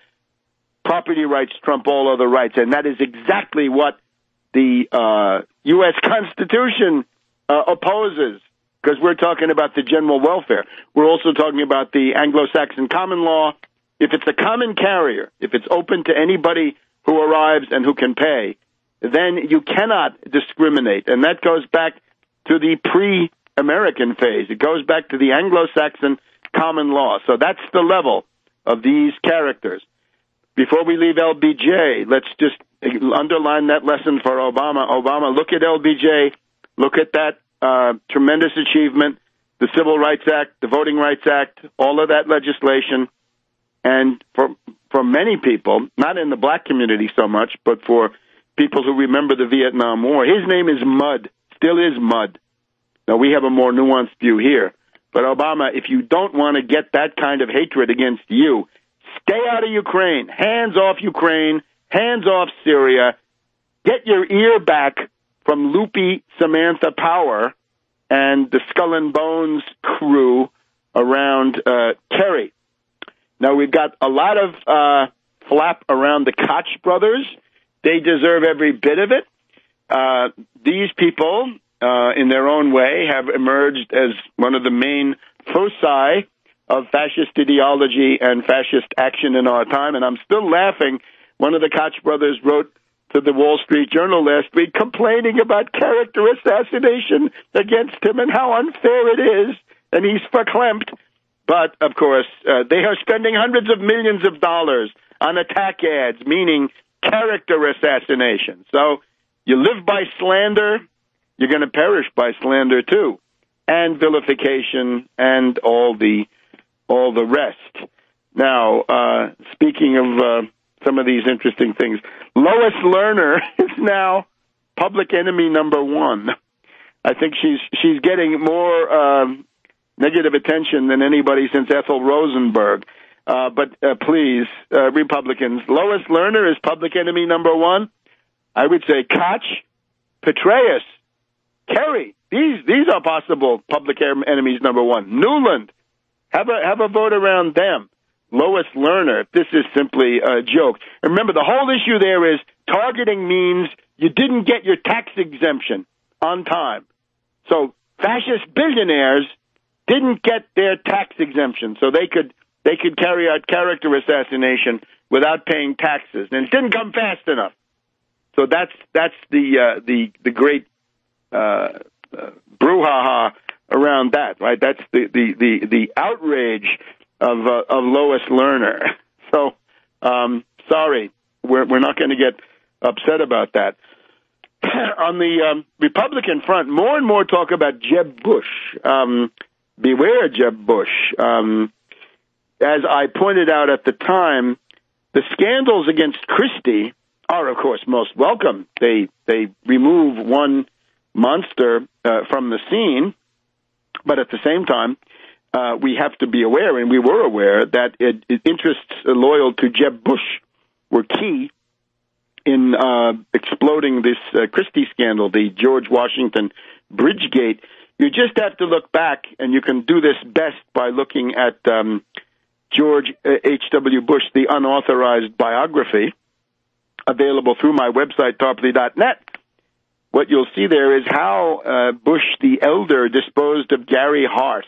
Property rights trump all other rights. And that is exactly what the U.S. Constitution opposes, because we're talking about the general welfare. We're also talking about the Anglo-Saxon common law. If it's a common carrier, if it's open to anybody who arrives and who can pay, then you cannot discriminate. And that goes back to the pre-American phase. It goes back to the Anglo-Saxon common law. So that's the level of these characters. Before we leave LBJ, let's just underline that lesson for Obama. Obama, look at LBJ. Look at that tremendous achievement, the Civil Rights Act, the Voting Rights Act, all of that legislation. And for many people, not in the black community so much, but for people who remember the Vietnam War, his name is Mud, still is Mud. Now, we have a more nuanced view here. But Obama, if you don't want to get that kind of hatred against you, stay out of Ukraine. Hands off Ukraine. Hands off Syria. Get your ear back from loopy Samantha Power and the Skull and Bones crew around Kerry. Now, we've got a lot of flap around the Koch brothers. They deserve every bit of it. These people, in their own way, have emerged as one of the main foci of fascist ideology and fascist action in our time. And I'm still laughing. One of the Koch brothers wrote to the Wall Street Journal last week complaining about character assassination against him and how unfair it is. And he's verklempt. But, of course, they are spending hundreds of millions of dollars on attack ads, meaning character assassination. So you live by slander, you're going to perish by slander, too, and vilification and all the rest. Now, speaking of some of these interesting things, Lois Lerner is now public enemy number one. I think she's getting more negative attention than anybody since Ethel Rosenberg. But please, Republicans, Lois Lerner is public enemy number one. I would say Koch, Petraeus, Kerry. These are possible public enemies number one. Newland, have a vote around them. Lois Lerner, this is simply a joke. And remember, the whole issue there is targeting means you didn't get your tax exemption on time. So fascist billionaires didn't get their tax exemption, so they could carry out character assassination without paying taxes, and it didn't come fast enough. So that's the great brouhaha around that, right? That's the outrage of Lois Lerner. So sorry, we're not going to get upset about that. On the Republican front, more and more talk about Jeb Bush. Beware, Jeb Bush. As I pointed out at the time, the scandals against Christie are, of course, most welcome. They remove one monster from the scene, but at the same time, we have to be aware, and we were aware, that interests loyal to Jeb Bush were key in exploding this Christie scandal, the George Washington Bridgegate. You just have to look back, and you can do this best by looking at George H.W. Bush, the unauthorized biography, available through my website, tarpley.net. What you'll see there is how Bush the elder disposed of Gary Hart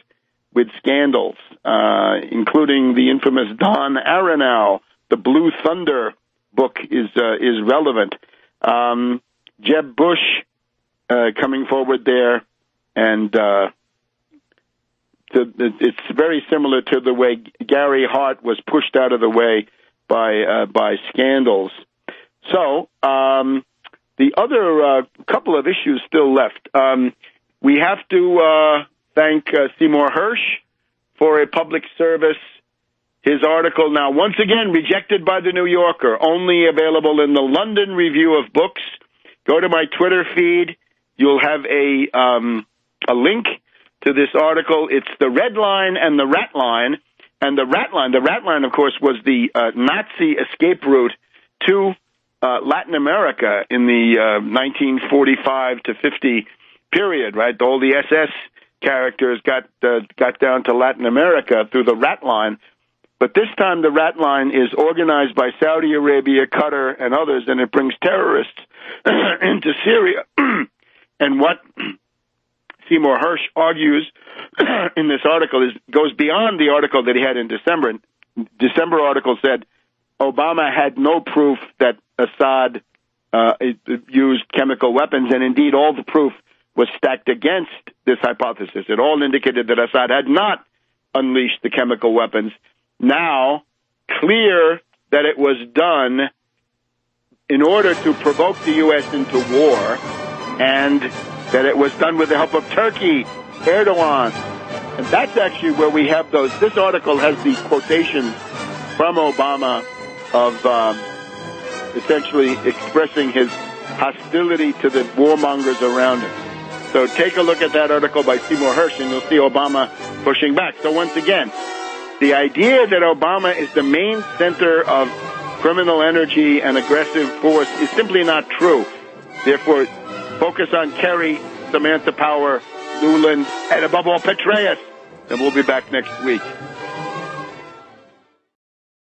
with scandals, including the infamous Don Aronow. The Blue Thunder book is relevant. Jeb Bush coming forward there, and it's very similar to the way Gary Hart was pushed out of the way by scandals. So the other couple of issues still left. We have to thank Seymour Hersh for a public service. His article now once again rejected by the New Yorker, only available in the London Review of Books. Go to my Twitter feed. You'll have a link to this article. It's the Red Line and the Rat Line. And the Rat Line, of course, was the Nazi escape route to Latin America in the 1945 to 50 period, right? All the SS characters got down to Latin America through the Rat Line. But this time the Rat Line is organized by Saudi Arabia, Qatar, and others, and it brings terrorists into Syria. And what Seymour Hersh argues in this article goes beyond the article that he had in December. December article said Obama had no proof that Assad used chemical weapons, and indeed all the proof was stacked against this hypothesis. It all indicated that Assad had not unleashed the chemical weapons. Now, clear that it was done in order to provoke the U.S. into war, and that it was done with the help of Turkey, Erdogan. And that's actually where we have those. This article has the quotations from Obama of essentially expressing his hostility to the warmongers around him. So take a look at that article by Seymour Hersh, and you'll see Obama pushing back. So once again, the idea that Obama is the main center of criminal energy and aggressive force is simply not true. Therefore, focus on Kerry, Samantha Power, Newland, and above all, Petraeus. And we'll be back next week.